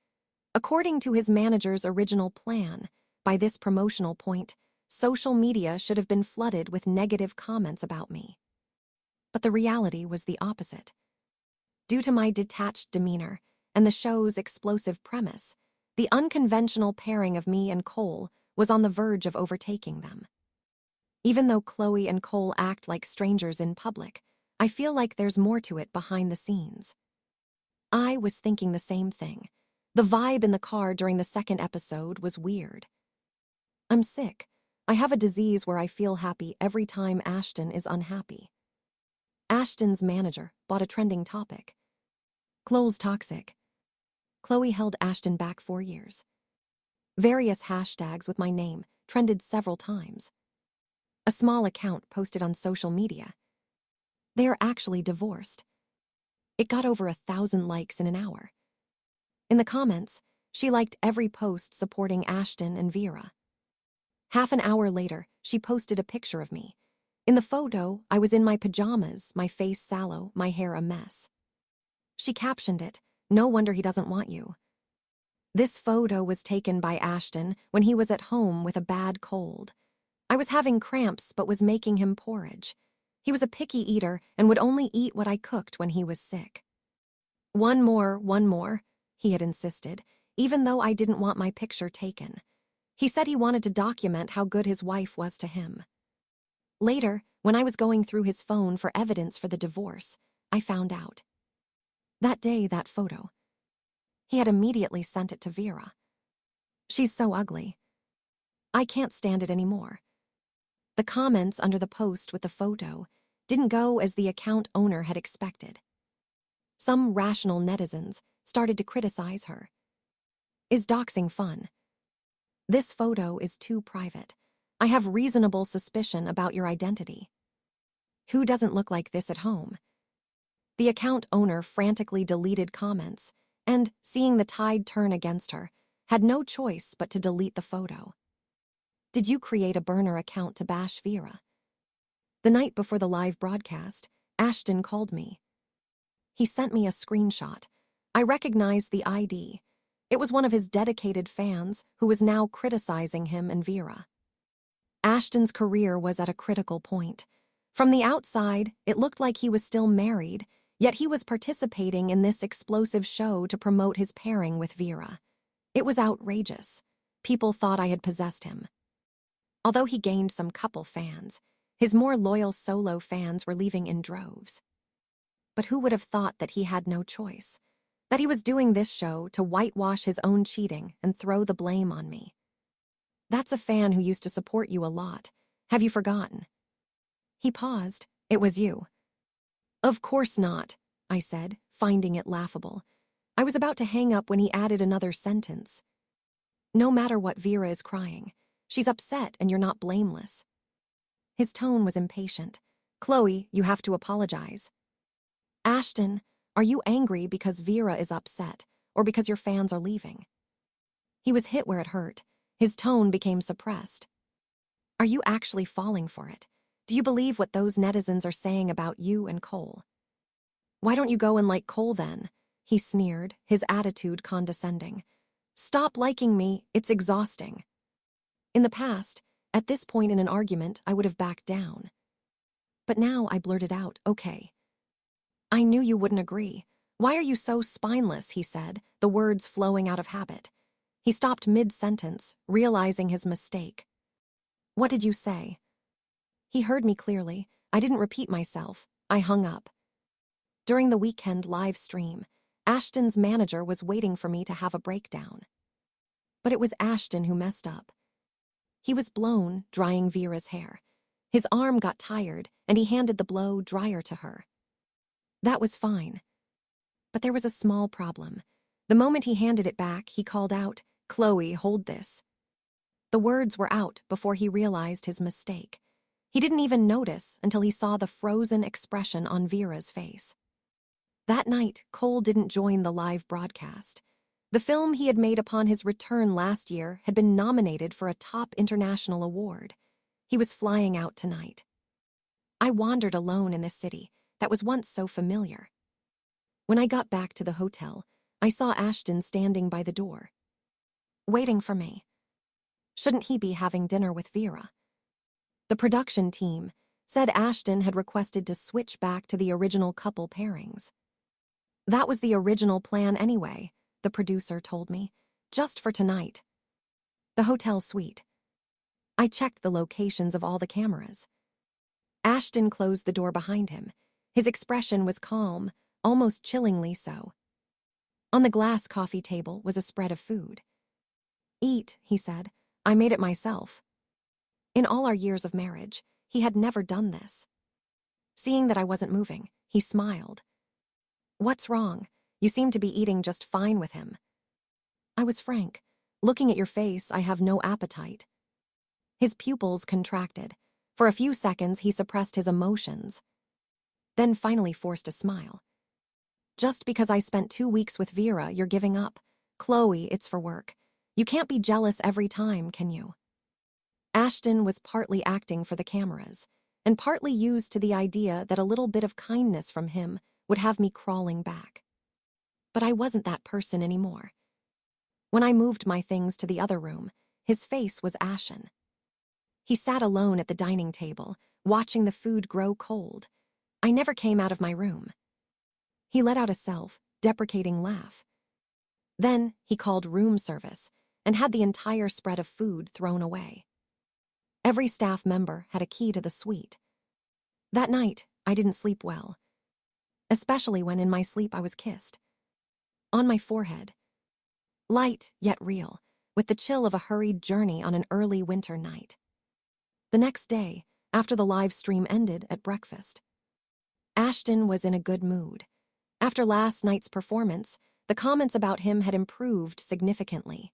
According to his manager's original plan, by this promotional point, social media should have been flooded with negative comments about me. But the reality was the opposite. Due to my detached demeanor and the show's explosive premise, the unconventional pairing of me and Cole was on the verge of overtaking them. Even though Chloe and Cole act like strangers in public, I feel like there's more to it behind the scenes. I was thinking the same thing. The vibe in the car during the second episode was weird. "I'm sick. I have a disease where I feel happy every time Ashton is unhappy." Ashton's manager bought a trending topic. "Chloe's toxic." Chloe held Ashton back 4 years. Various hashtags with my name trended several times. A small account posted on social media. "They are actually divorced." It got over 1,000 likes in an hour. In the comments, she liked every post supporting Ashton and Vera. Half an hour later, she posted a picture of me. In the photo, I was in my pajamas, my face sallow, my hair a mess. She captioned it, "No wonder he doesn't want you." This photo was taken by Ashton when he was at home with a bad cold. I was having cramps but was making him porridge. He was a picky eater and would only eat what I cooked when he was sick. One more, he had insisted, even though I didn't want my picture taken. He said he wanted to document how good his wife was to him. Later, when I was going through his phone for evidence for the divorce, I found out. That day, that photo. He had immediately sent it to Vera. She's so ugly. I can't stand it anymore. The comments under the post with the photo didn't go as the account owner had expected. Some rational netizens started to criticize her. Is doxing fun? This photo is too private. I have reasonable suspicion about your identity. Who doesn't look like this at home? The account owner frantically deleted comments and, seeing the tide turn against her, had no choice but to delete the photo. Did you create a burner account to bash Vera? The night before the live broadcast, Ashton called me. He sent me a screenshot. I recognized the ID. It was one of his dedicated fans who was now criticizing him and Vera. Ashton's career was at a critical point. From the outside, it looked like he was still married, yet he was participating in this explosive show to promote his pairing with Vera. It was outrageous. People thought I had possessed him. Although he gained some couple fans, his more loyal solo fans were leaving in droves. But who would have thought that he had no choice? That he was doing this show to whitewash his own cheating and throw the blame on me? That's a fan who used to support you a lot. Have you forgotten? He paused. It was you. Of course not, I said, finding it laughable. I was about to hang up when he added another sentence. No matter what, Vera is crying. She's upset and you're not blameless. His tone was impatient. Chloe, you have to apologize. Ashton, are you angry because Vera is upset or because your fans are leaving? He was hit where it hurt. His tone became suppressed. Are you actually falling for it? Do you believe what those netizens are saying about you and Cole? Why don't you go and like Cole then? He sneered, his attitude condescending. Stop liking me, it's exhausting. In the past, at this point in an argument, I would have backed down. But now I blurted out, okay. I knew you wouldn't agree. Why are you so spineless, he said, the words flowing out of habit. He stopped mid-sentence, realizing his mistake. What did you say? He heard me clearly. I didn't repeat myself. I hung up. During the weekend live stream, Ashton's manager was waiting for me to have a breakdown. But it was Ashton who messed up. He was blown, drying Vera's hair. His arm got tired, and he handed the blow dryer to her. That was fine. But there was a small problem. The moment he handed it back, he called out, Chloe, hold this. The words were out before he realized his mistake. He didn't even notice until he saw the frozen expression on Vera's face. That night, Cole didn't join the live broadcast. The film he had made upon his return last year had been nominated for a top international award. He was flying out tonight. I wandered alone in this city that was once so familiar. When I got back to the hotel, I saw Ashton standing by the door, waiting for me. Shouldn't he be having dinner with Vera? The production team said Ashton had requested to switch back to the original couple pairings. That was the original plan anyway, the producer told me, just for tonight. The hotel suite. I checked the locations of all the cameras. Ashton closed the door behind him. His expression was calm, almost chillingly so. On the glass coffee table was a spread of food. Eat, he said. I made it myself. In all our years of marriage, he had never done this. Seeing that I wasn't moving, he smiled. What's wrong? You seem to be eating just fine with him. I was frank. Looking at your face, I have no appetite. His pupils contracted. For a few seconds, he suppressed his emotions, then finally forced a smile. Just because I spent 2 weeks with Vera, you're giving up. Chloe, it's for work. You can't be jealous every time, can you? Ashton was partly acting for the cameras, and partly used to the idea that a little bit of kindness from him would have me crawling back. But I wasn't that person anymore. When I moved my things to the other room, his face was ashen. He sat alone at the dining table, watching the food grow cold. I never came out of my room. He let out a self-deprecating laugh. Then he called room service and had the entire spread of food thrown away. Every staff member had a key to the suite. That night, I didn't sleep well, especially when in my sleep I was kissed. On my forehead. Light yet real, with the chill of a hurried journey on an early winter night. The next day, after the live stream ended at breakfast, Ashton was in a good mood. After last night's performance, the comments about him had improved significantly.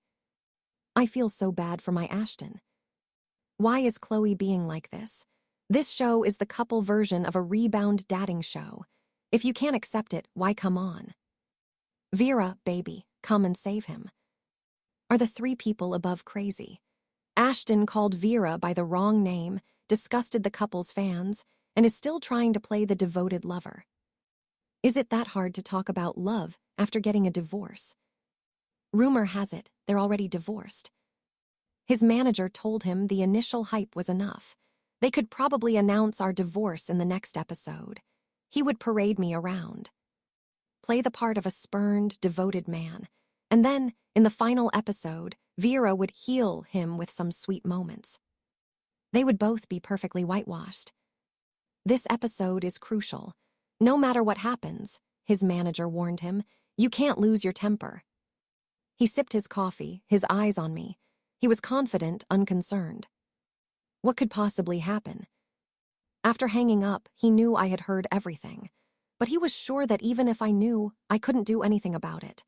I feel so bad for my Ashton. Why is Chloe being like this? This show is the couple version of a rebound dating show. If you can't accept it, why come on? Vera, baby, come and save him. Are the three people above crazy? Ashton called Vera by the wrong name, disgusted the couple's fans, and is still trying to play the devoted lover. Is it that hard to talk about love after getting a divorce? Rumor has it they're already divorced. His manager told him the initial hype was enough. They could probably announce our divorce in the next episode. He would parade me around, play the part of a spurned, devoted man, and then, in the final episode, Vera would heal him with some sweet moments. They would both be perfectly whitewashed. This episode is crucial. No matter what happens, his manager warned him, you can't lose your temper. He sipped his coffee, his eyes on me. He was confident, unconcerned. What could possibly happen? After hanging up, he knew I had heard everything, but he was sure that even if I knew, I couldn't do anything about it.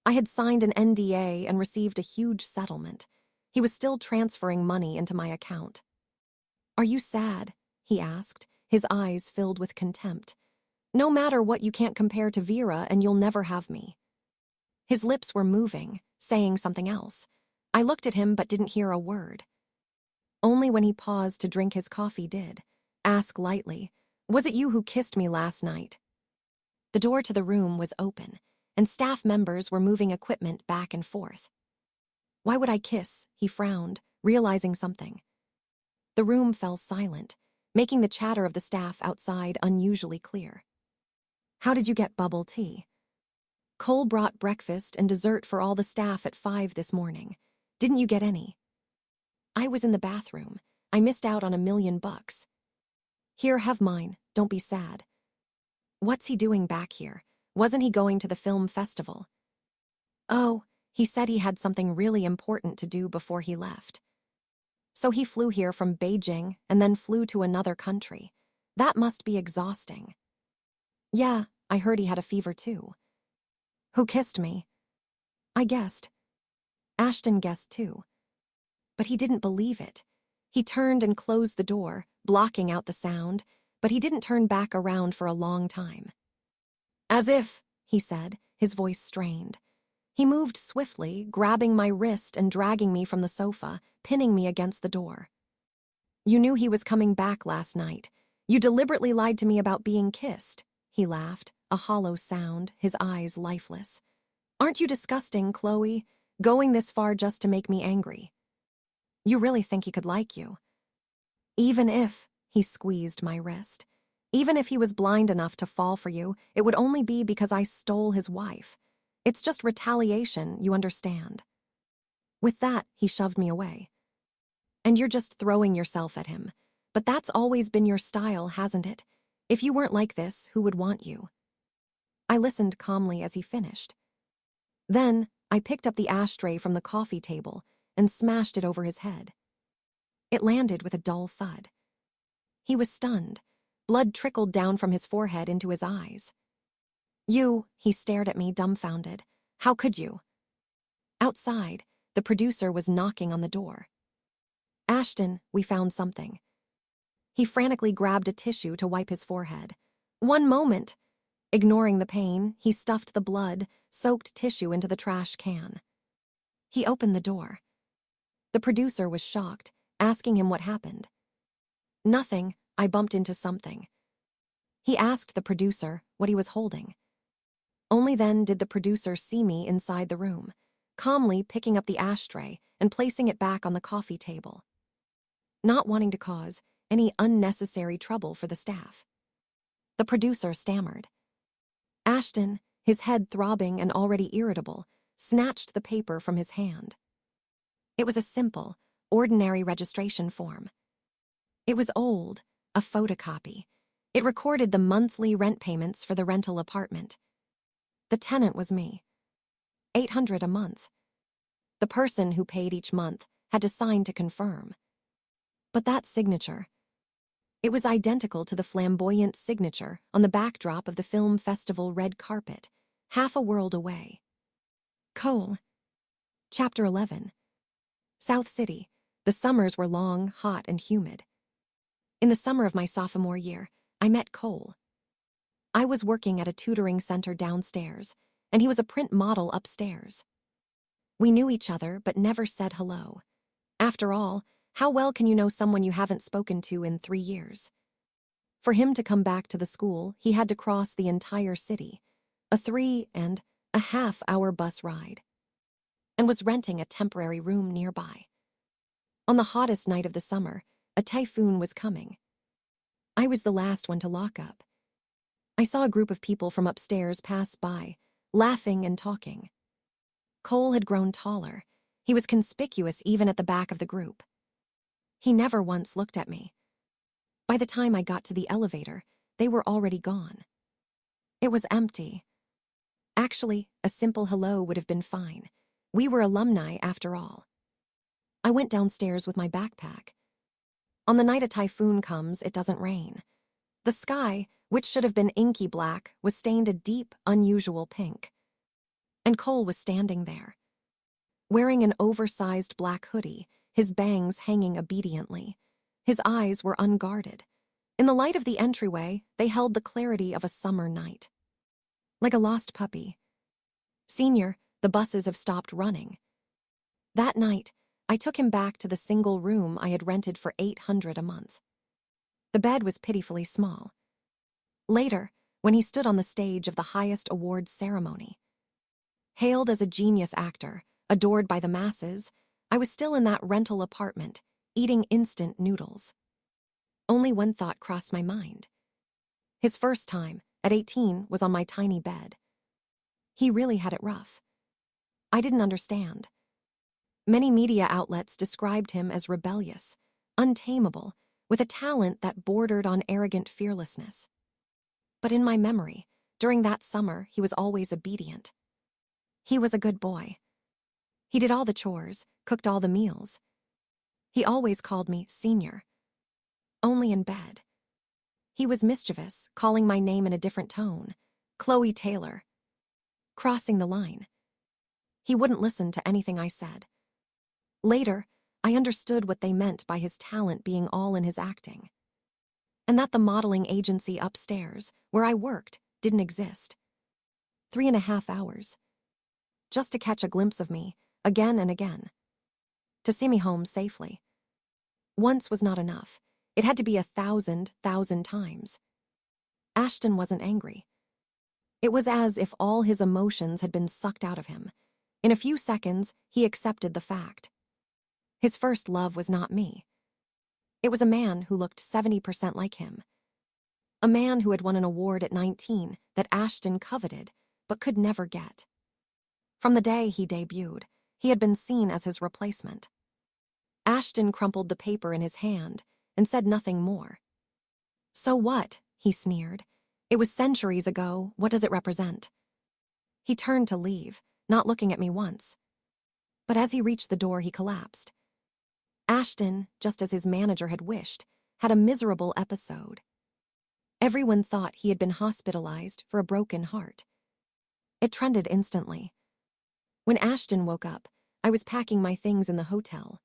I had signed an NDA and received a huge settlement. He was still transferring money into my account. Are you sad? He asked, his eyes filled with contempt. No matter what, you can't compare to Vera and you'll never have me. His lips were moving, saying something else. I looked at him but didn't hear a word. Only when he paused to drink his coffee did. Ask lightly, was it you who kissed me last night? The door to the room was open, and staff members were moving equipment back and forth. Why would I kiss? He frowned, realizing something. The room fell silent, making the chatter of the staff outside unusually clear. How did you get bubble tea? Cole brought breakfast and dessert for all the staff at 5 this morning. Didn't you get any? I was in the bathroom. I missed out on $1 million. Here, have mine. Don't be sad. What's he doing back here? Wasn't he going to the film festival? Oh, he said he had something really important to do before he left. So he flew here from Beijing and then flew to another country. That must be exhausting. Yeah, I heard he had a fever too. Who kissed me? I guessed. Ashton guessed too. But he didn't believe it. He turned and closed the door, blocking out the sound, but he didn't turn back around for a long time. As if, he said, his voice strained. He moved swiftly, grabbing my wrist and dragging me from the sofa, pinning me against the door. You knew he was coming back last night. You deliberately lied to me about being kissed. He laughed, a hollow sound, his eyes lifeless. Aren't you disgusting, Chloe? Going this far just to make me angry. You really think he could like you? Even if, he squeezed my wrist, even if he was blind enough to fall for you, it would only be because I stole his wife. It's just retaliation, you understand. With that, he shoved me away. And you're just throwing yourself at him. But that's always been your style, hasn't it? If you weren't like this, who would want you? I listened calmly as he finished. Then, I picked up the ashtray from the coffee table and smashed it over his head. It landed with a dull thud. He was stunned. Blood trickled down from his forehead into his eyes. He stared at me, dumbfounded. How could you? Outside, the producer was knocking on the door. Ashton, we found something. He frantically grabbed a tissue to wipe his forehead. One moment. Ignoring the pain, he stuffed the blood-soaked tissue into the trash can. He opened the door. The producer was shocked, asking him what happened. Nothing, I bumped into something. He asked the producer what he was holding. Only then did the producer see me inside the room, calmly picking up the ashtray and placing it back on the coffee table, not wanting to cause any unnecessary trouble for the staff. The producer stammered. Ashton, his head throbbing and already irritable, snatched the paper from his hand. It was a simple, ordinary registration form. It was old, a photocopy. It recorded the monthly rent payments for the rental apartment. The tenant was me. $800 a month. The person who paid each month had to sign to confirm. But that signature, it was identical to the flamboyant signature on the backdrop of the film festival red carpet, half a world away. Cole. Chapter 11. South City. The summers were long, hot, and humid. In the summer of my sophomore year, I met Cole. I was working at a tutoring center downstairs, and he was a print model upstairs. We knew each other, but never said hello. After all, how well can you know someone you haven't spoken to in 3 years? For him to come back to the school, he had to cross the entire city, a 3.5-hour bus ride, and was renting a temporary room nearby. On the hottest night of the summer, a typhoon was coming. I was the last one to lock up. I saw a group of people from upstairs pass by, laughing and talking. Cole had grown taller. He was conspicuous even at the back of the group. He never once looked at me. By the time I got to the elevator, they were already gone. It was empty. Actually, a simple hello would have been fine. We were alumni after all. I went downstairs with my backpack. On the night a typhoon comes, it doesn't rain. The sky, which should have been inky black, was stained a deep, unusual pink. And Cole was standing there, wearing an oversized black hoodie, his bangs hanging obediently. His eyes were unguarded. In the light of the entryway, they held the clarity of a summer night. Like a lost puppy. Senior, the buses have stopped running. That night, I took him back to the single room I had rented for $800 a month. The bed was pitifully small. Later, when he stood on the stage of the highest awards ceremony, hailed as a genius actor, adored by the masses, I was still in that rental apartment, eating instant noodles. Only one thought crossed my mind. His first time, at 18, was on my tiny bed. He really had it rough. I didn't understand. Many media outlets described him as rebellious, untamable, with a talent that bordered on arrogant fearlessness. But in my memory, during that summer, he was always obedient. He was a good boy. He did all the chores, cooked all the meals. He always called me Senior. Only in bed. He was mischievous, calling my name in a different tone. Chloe Taylor. Crossing the line. He wouldn't listen to anything I said. Later, I understood what they meant by his talent being all in his acting. And that the modeling agency upstairs, where I worked, didn't exist. 3.5 hours. Just to catch a glimpse of me, again and again. To see me home safely. Once was not enough. It had to be 1,000 times. Ashton wasn't angry. It was as if all his emotions had been sucked out of him. In a few seconds, he accepted the fact. His first love was not me. It was a man who looked 70% like him. A man who had won an award at 19 that Ashton coveted, but could never get. From the day he debuted, he had been seen as his replacement. Ashton crumpled the paper in his hand and said nothing more. So what? He sneered. It was centuries ago. What does it represent? He turned to leave, not looking at me once. But as he reached the door, he collapsed. Ashton, just as his manager had wished, had a miserable episode. Everyone thought he had been hospitalized for a broken heart. It trended instantly. When Ashton woke up, I was packing my things in the hotel.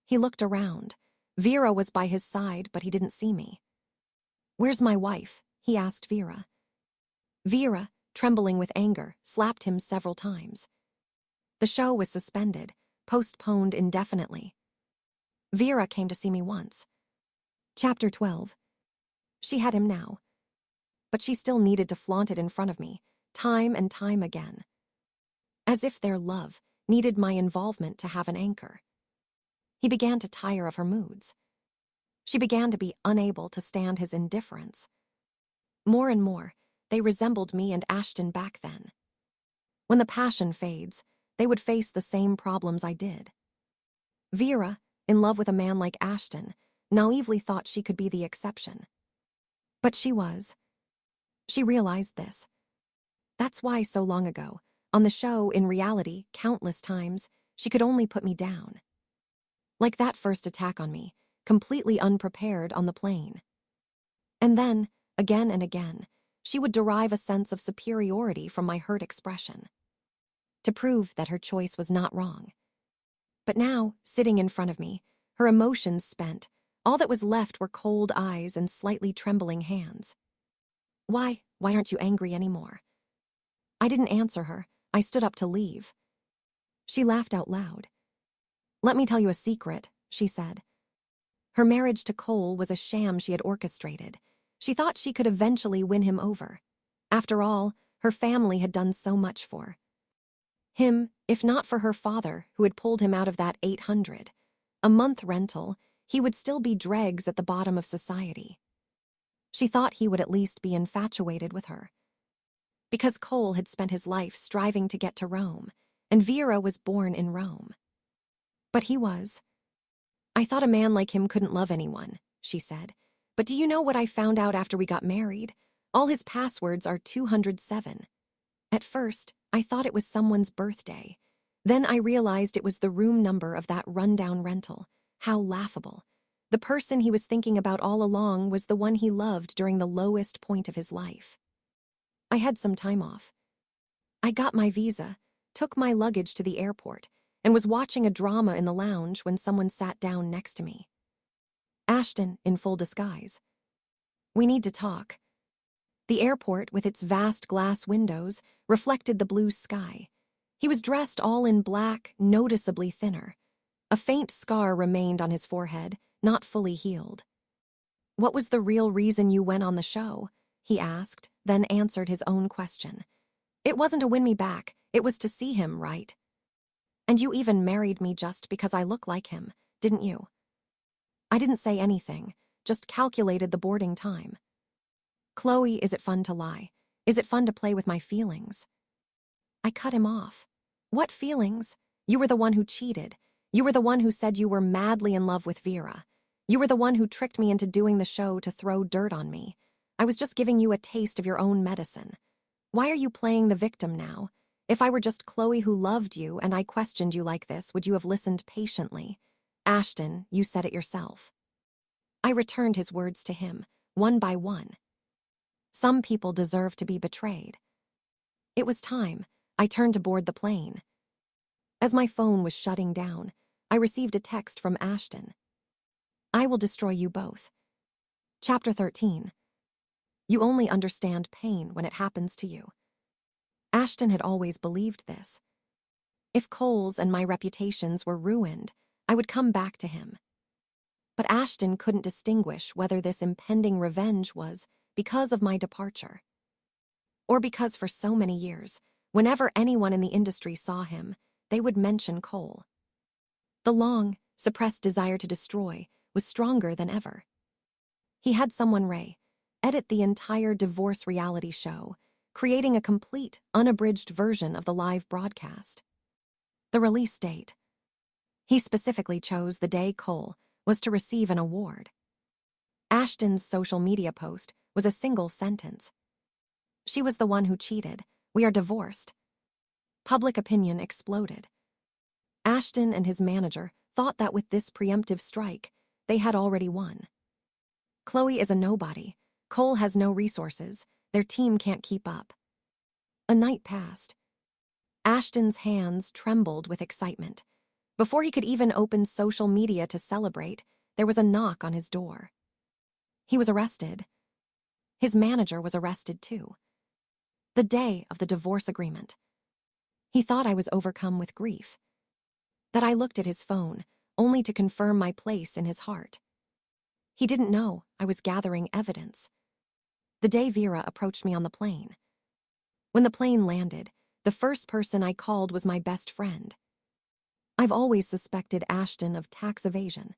He looked around. Vera was by his side, but he didn't see me. "Where's my wife?" he asked Vera. Vera, trembling with anger, slapped him several times. The show was suspended, postponed indefinitely. Vera came to see me once. Chapter 12. She had him now. But she still needed to flaunt it in front of me, time and time again. As if their love, needed my involvement to have an anchor. He began to tire of her moods. She began to be unable to stand his indifference. More and more, they resembled me and Ashton back then. When the passion fades, they would face the same problems I did. Vera, in love with a man like Ashton, naively thought she could be the exception. But she was. She realized this. That's why so long ago, on the show, in reality, countless times, she could only put me down. Like that first attack on me, completely unprepared on the plane. And then, again and again, she would derive a sense of superiority from my hurt expression, to prove that her choice was not wrong. But now, sitting in front of me, her emotions spent, all that was left were cold eyes and slightly trembling hands. Why aren't you angry anymore? I didn't answer her. I stood up to leave. She laughed out loud. Let me tell you a secret, she said. Her marriage to Cole was a sham she had orchestrated. She thought she could eventually win him over. After all, her family had done so much for him, if not for her father, who had pulled him out of that 800 a month rental, he would still be dregs at the bottom of society. She thought he would at least be infatuated with her. Because Cole had spent his life striving to get to Rome, and Vera was born in Rome. But he was. I thought a man like him couldn't love anyone, she said. But do you know what I found out after we got married? All his passwords are 207. At first, I thought it was someone's birthday. Then I realized it was the room number of that rundown rental. How laughable. The person he was thinking about all along was the one he loved during the lowest point of his life. I had some time off. I got my visa, took my luggage to the airport, and was watching a drama in the lounge when someone sat down next to me. Ashton, in full disguise. We need to talk. The airport, with its vast glass windows, reflected the blue sky. He was dressed all in black, noticeably thinner. A faint scar remained on his forehead, not fully healed. What was the real reason you went on the show? He asked, then answered his own question. It wasn't to win me back, it was to see him, right? And you even married me just because I look like him, didn't you? I didn't say anything, just calculated the boarding time. Chloe, is it fun to lie? Is it fun to play with my feelings? I cut him off. What feelings? You were the one who cheated. You were the one who said you were madly in love with Vera. You were the one who tricked me into doing the show to throw dirt on me. I was just giving you a taste of your own medicine. Why are you playing the victim now? If I were just Chloe who loved you and I questioned you like this, would you have listened patiently? Ashton, you said it yourself. I returned his words to him, one by one. Some people deserve to be betrayed. It was time. I turned to board the plane. As my phone was shutting down, I received a text from Ashton. I will destroy you both. Chapter 13. You only understand pain when it happens to you. Ashton had always believed this. If Cole's and my reputations were ruined, I would come back to him. But Ashton couldn't distinguish whether this impending revenge was because of my departure, or because for so many years, whenever anyone in the industry saw him, they would mention Cole. The long, suppressed desire to destroy was stronger than ever. He had someone, Ray, edit the entire divorce reality show, creating a complete, unabridged version of the live broadcast. The release date. He specifically chose the day Cole was to receive an award. Ashton's social media post was a single sentence. She was the one who cheated. We are divorced. Public opinion exploded. Ashton and his manager thought that with this preemptive strike, they had already won. Chloe is a nobody. Cole has no resources. Their team can't keep up. A night passed. Ashton's hands trembled with excitement. Before he could even open social media to celebrate, there was a knock on his door. He was arrested. His manager was arrested too. The day of the divorce agreement. He thought I was overcome with grief. That I looked at his phone, only to confirm my place in his heart. He didn't know I was gathering evidence. The day Vera approached me on the plane. When the plane landed, the first person I called was my best friend. I've always suspected Ashton of tax evasion.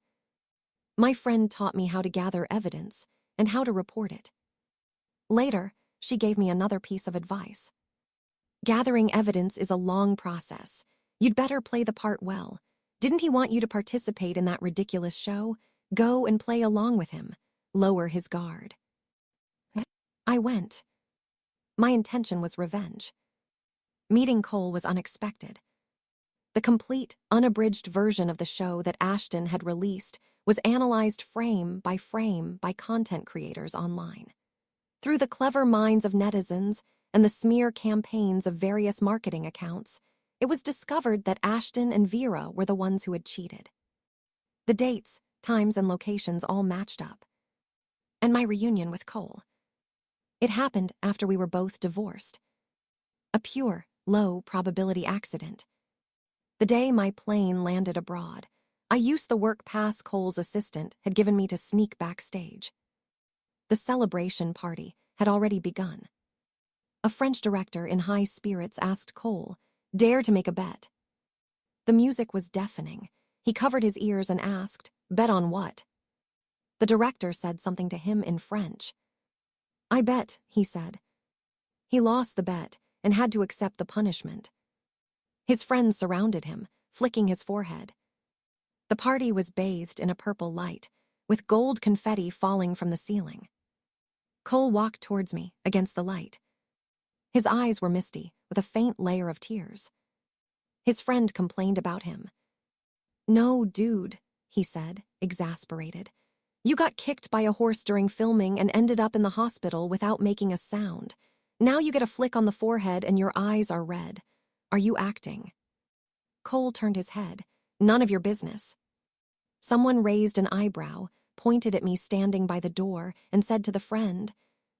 My friend taught me how to gather evidence and how to report it. Later, she gave me another piece of advice. Gathering evidence is a long process. You'd better play the part well. Didn't he want you to participate in that ridiculous show? Go and play along with him. Lower his guard. I went. My intention was revenge. Meeting Cole was unexpected. The complete, unabridged version of the show that Ashton had released was analyzed frame by content creators online. Through the clever minds of netizens and the smear campaigns of various marketing accounts, it was discovered that Ashton and Vera were the ones who had cheated. The dates, times, and locations all matched up. And my reunion with Cole. It happened after we were both divorced. A pure, low-probability accident. The day my plane landed abroad, I used the work pass Cole's assistant had given me to sneak backstage. The celebration party had already begun. A French director in high spirits asked Cole, "Dare to make a bet." The music was deafening. He covered his ears and asked, "Bet on what?" The director said something to him in French. "I bet," he said. He lost the bet and had to accept the punishment. His friends surrounded him, flicking his forehead. The party was bathed in a purple light, with gold confetti falling from the ceiling. Cole walked towards me, against the light. His eyes were misty, with a faint layer of tears. His friend complained about him. "No, dude," he said, exasperated. "You got kicked by a horse during filming and ended up in the hospital without making a sound. Now you get a flick on the forehead and your eyes are red. Are you acting?" Cole turned his head. "None of your business." Someone raised an eyebrow, pointed at me standing by the door, and said to the friend,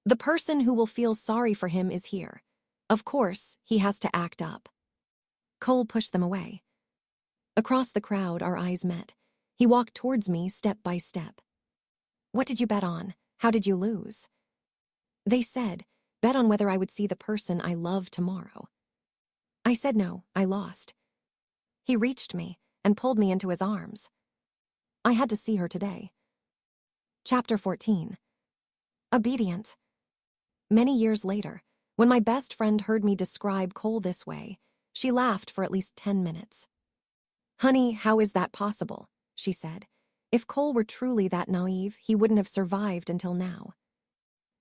"The person who will feel sorry for him is here. Of course, he has to act up." Cole pushed them away. Across the crowd, our eyes met. He walked towards me step by step. "What did you bet on? How did you lose?" They said, "Bet on whether I would see the person I love tomorrow." I said no, I lost. He reached me and pulled me into his arms. I had to see her today. Chapter 14. Obedient. Many years later, when my best friend heard me describe Cole this way, she laughed for at least 10 minutes. "Honey, how is that possible?" she said. "If Cole were truly that naive, he wouldn't have survived until now."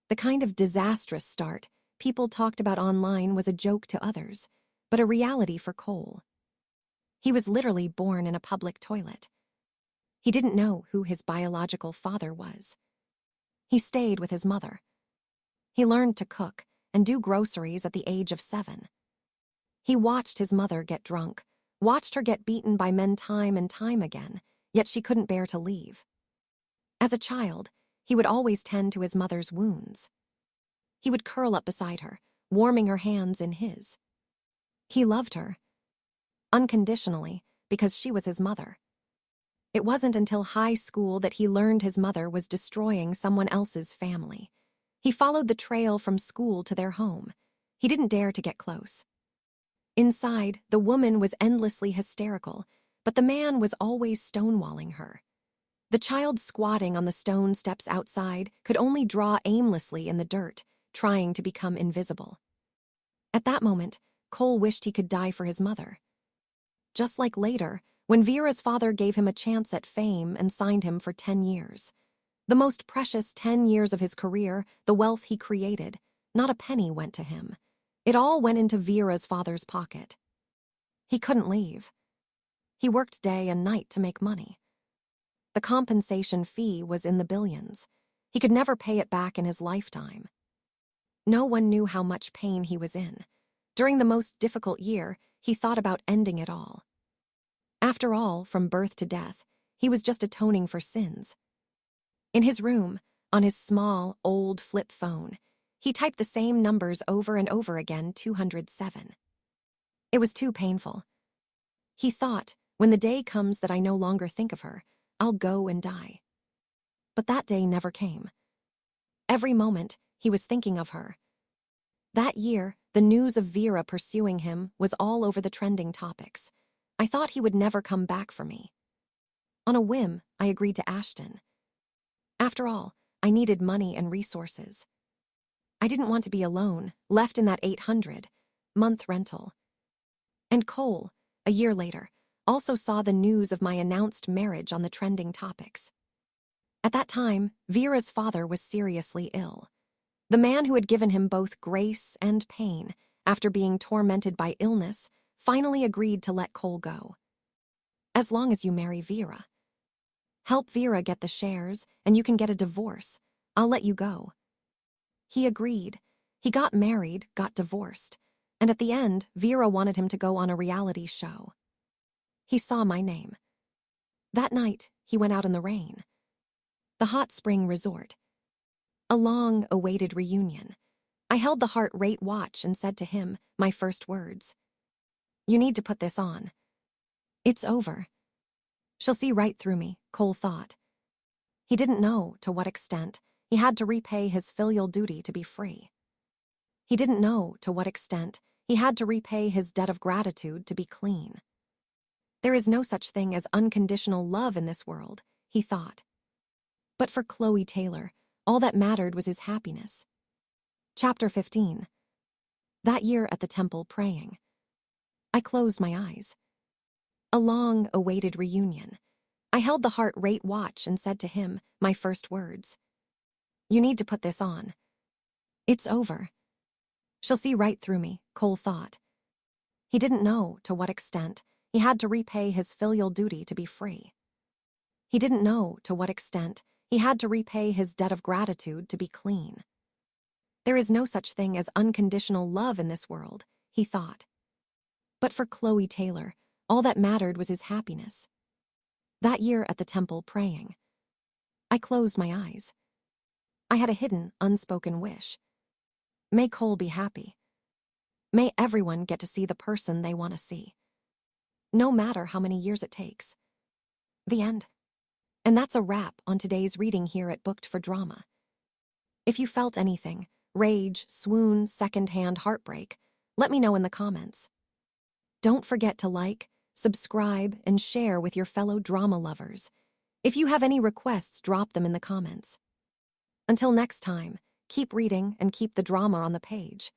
The kind of disastrous start people talked about online was a joke to others, but a reality for Cole. He was literally born in a public toilet. He didn't know who his biological father was. He stayed with his mother. He learned to cook and do groceries at the age of 7. He watched his mother get drunk, watched her get beaten by men time and time again, yet she couldn't bear to leave. As a child, he would always tend to his mother's wounds. He would curl up beside her, warming her hands in his. He loved her, unconditionally, because she was his mother. It wasn't until high school that he learned his mother was destroying someone else's family. He followed the trail from school to their home. He didn't dare to get close. Inside, the woman was endlessly hysterical, but the man was always stonewalling her. The child squatting on the stone steps outside could only draw aimlessly in the dirt, trying to become invisible. At that moment, Cole wished he could die for his mother. Just like later, when Vera's father gave him a chance at fame and signed him for 10 years. The most precious 10 years of his career, the wealth he created, not a penny went to him. It all went into Vera's father's pocket. He couldn't leave. He worked day and night to make money. The compensation fee was in the billions. He could never pay it back in his lifetime. No one knew how much pain he was in. During the most difficult year, he thought about ending it all. After all, from birth to death, he was just atoning for sins. In his room, on his small, old flip phone, he typed the same numbers over and over again, 207. It was too painful. He thought, when the day comes that I no longer think of her, I'll go and die. But that day never came. Every moment, he was thinking of her. That year, the news of Vera pursuing him was all over the trending topics. I thought he would never come back for me. On a whim, I agreed to Ashton. After all, I needed money and resources. I didn't want to be alone, left in that 800-month rental. And Cole, a year later, also saw the news of my announced marriage on the trending topics. At that time, Vera's father was seriously ill. The man who had given him both grace and pain after being tormented by illness finally agreed to let Cole go. As long as you marry Vera. Help Vera get the shares, and you can get a divorce. I'll let you go. He agreed. He got married, got divorced, and at the end, Vera wanted him to go on a reality show. He saw my name. That night, he went out in the rain. The hot spring resort. A long-awaited reunion. I held the heart rate watch and said to him my first words. You need to put this on. It's over. She'll see right through me, Cole thought. He didn't know to what extent he had to repay his filial duty to be free. He didn't know to what extent he had to repay his debt of gratitude to be clean. There is no such thing as unconditional love in this world, he thought. But for Chloe Taylor, all that mattered was his happiness. Chapter 15. That year at the temple praying. I closed my eyes. A long-awaited reunion. I held the heart rate watch and said to him my first words. You need to put this on. It's over. She'll see right through me, Cole thought. He didn't know to what extent he had to repay his filial duty to be free. He didn't know to what extent he had to repay his debt of gratitude to be clean. There is no such thing as unconditional love in this world, he thought. But for Chloe Taylor, all that mattered was his happiness. That year at the temple praying. I closed my eyes. I had a hidden, unspoken wish. May Cole be happy. May everyone get to see the person they want to see. No matter how many years it takes. The end. And that's a wrap on today's reading here at Booked for Drama. If you felt anything, rage, swoon, secondhand heartbreak, let me know in the comments. Don't forget to like, subscribe, and share with your fellow drama lovers. If you have any requests, drop them in the comments. Until next time, keep reading and keep the drama on the page.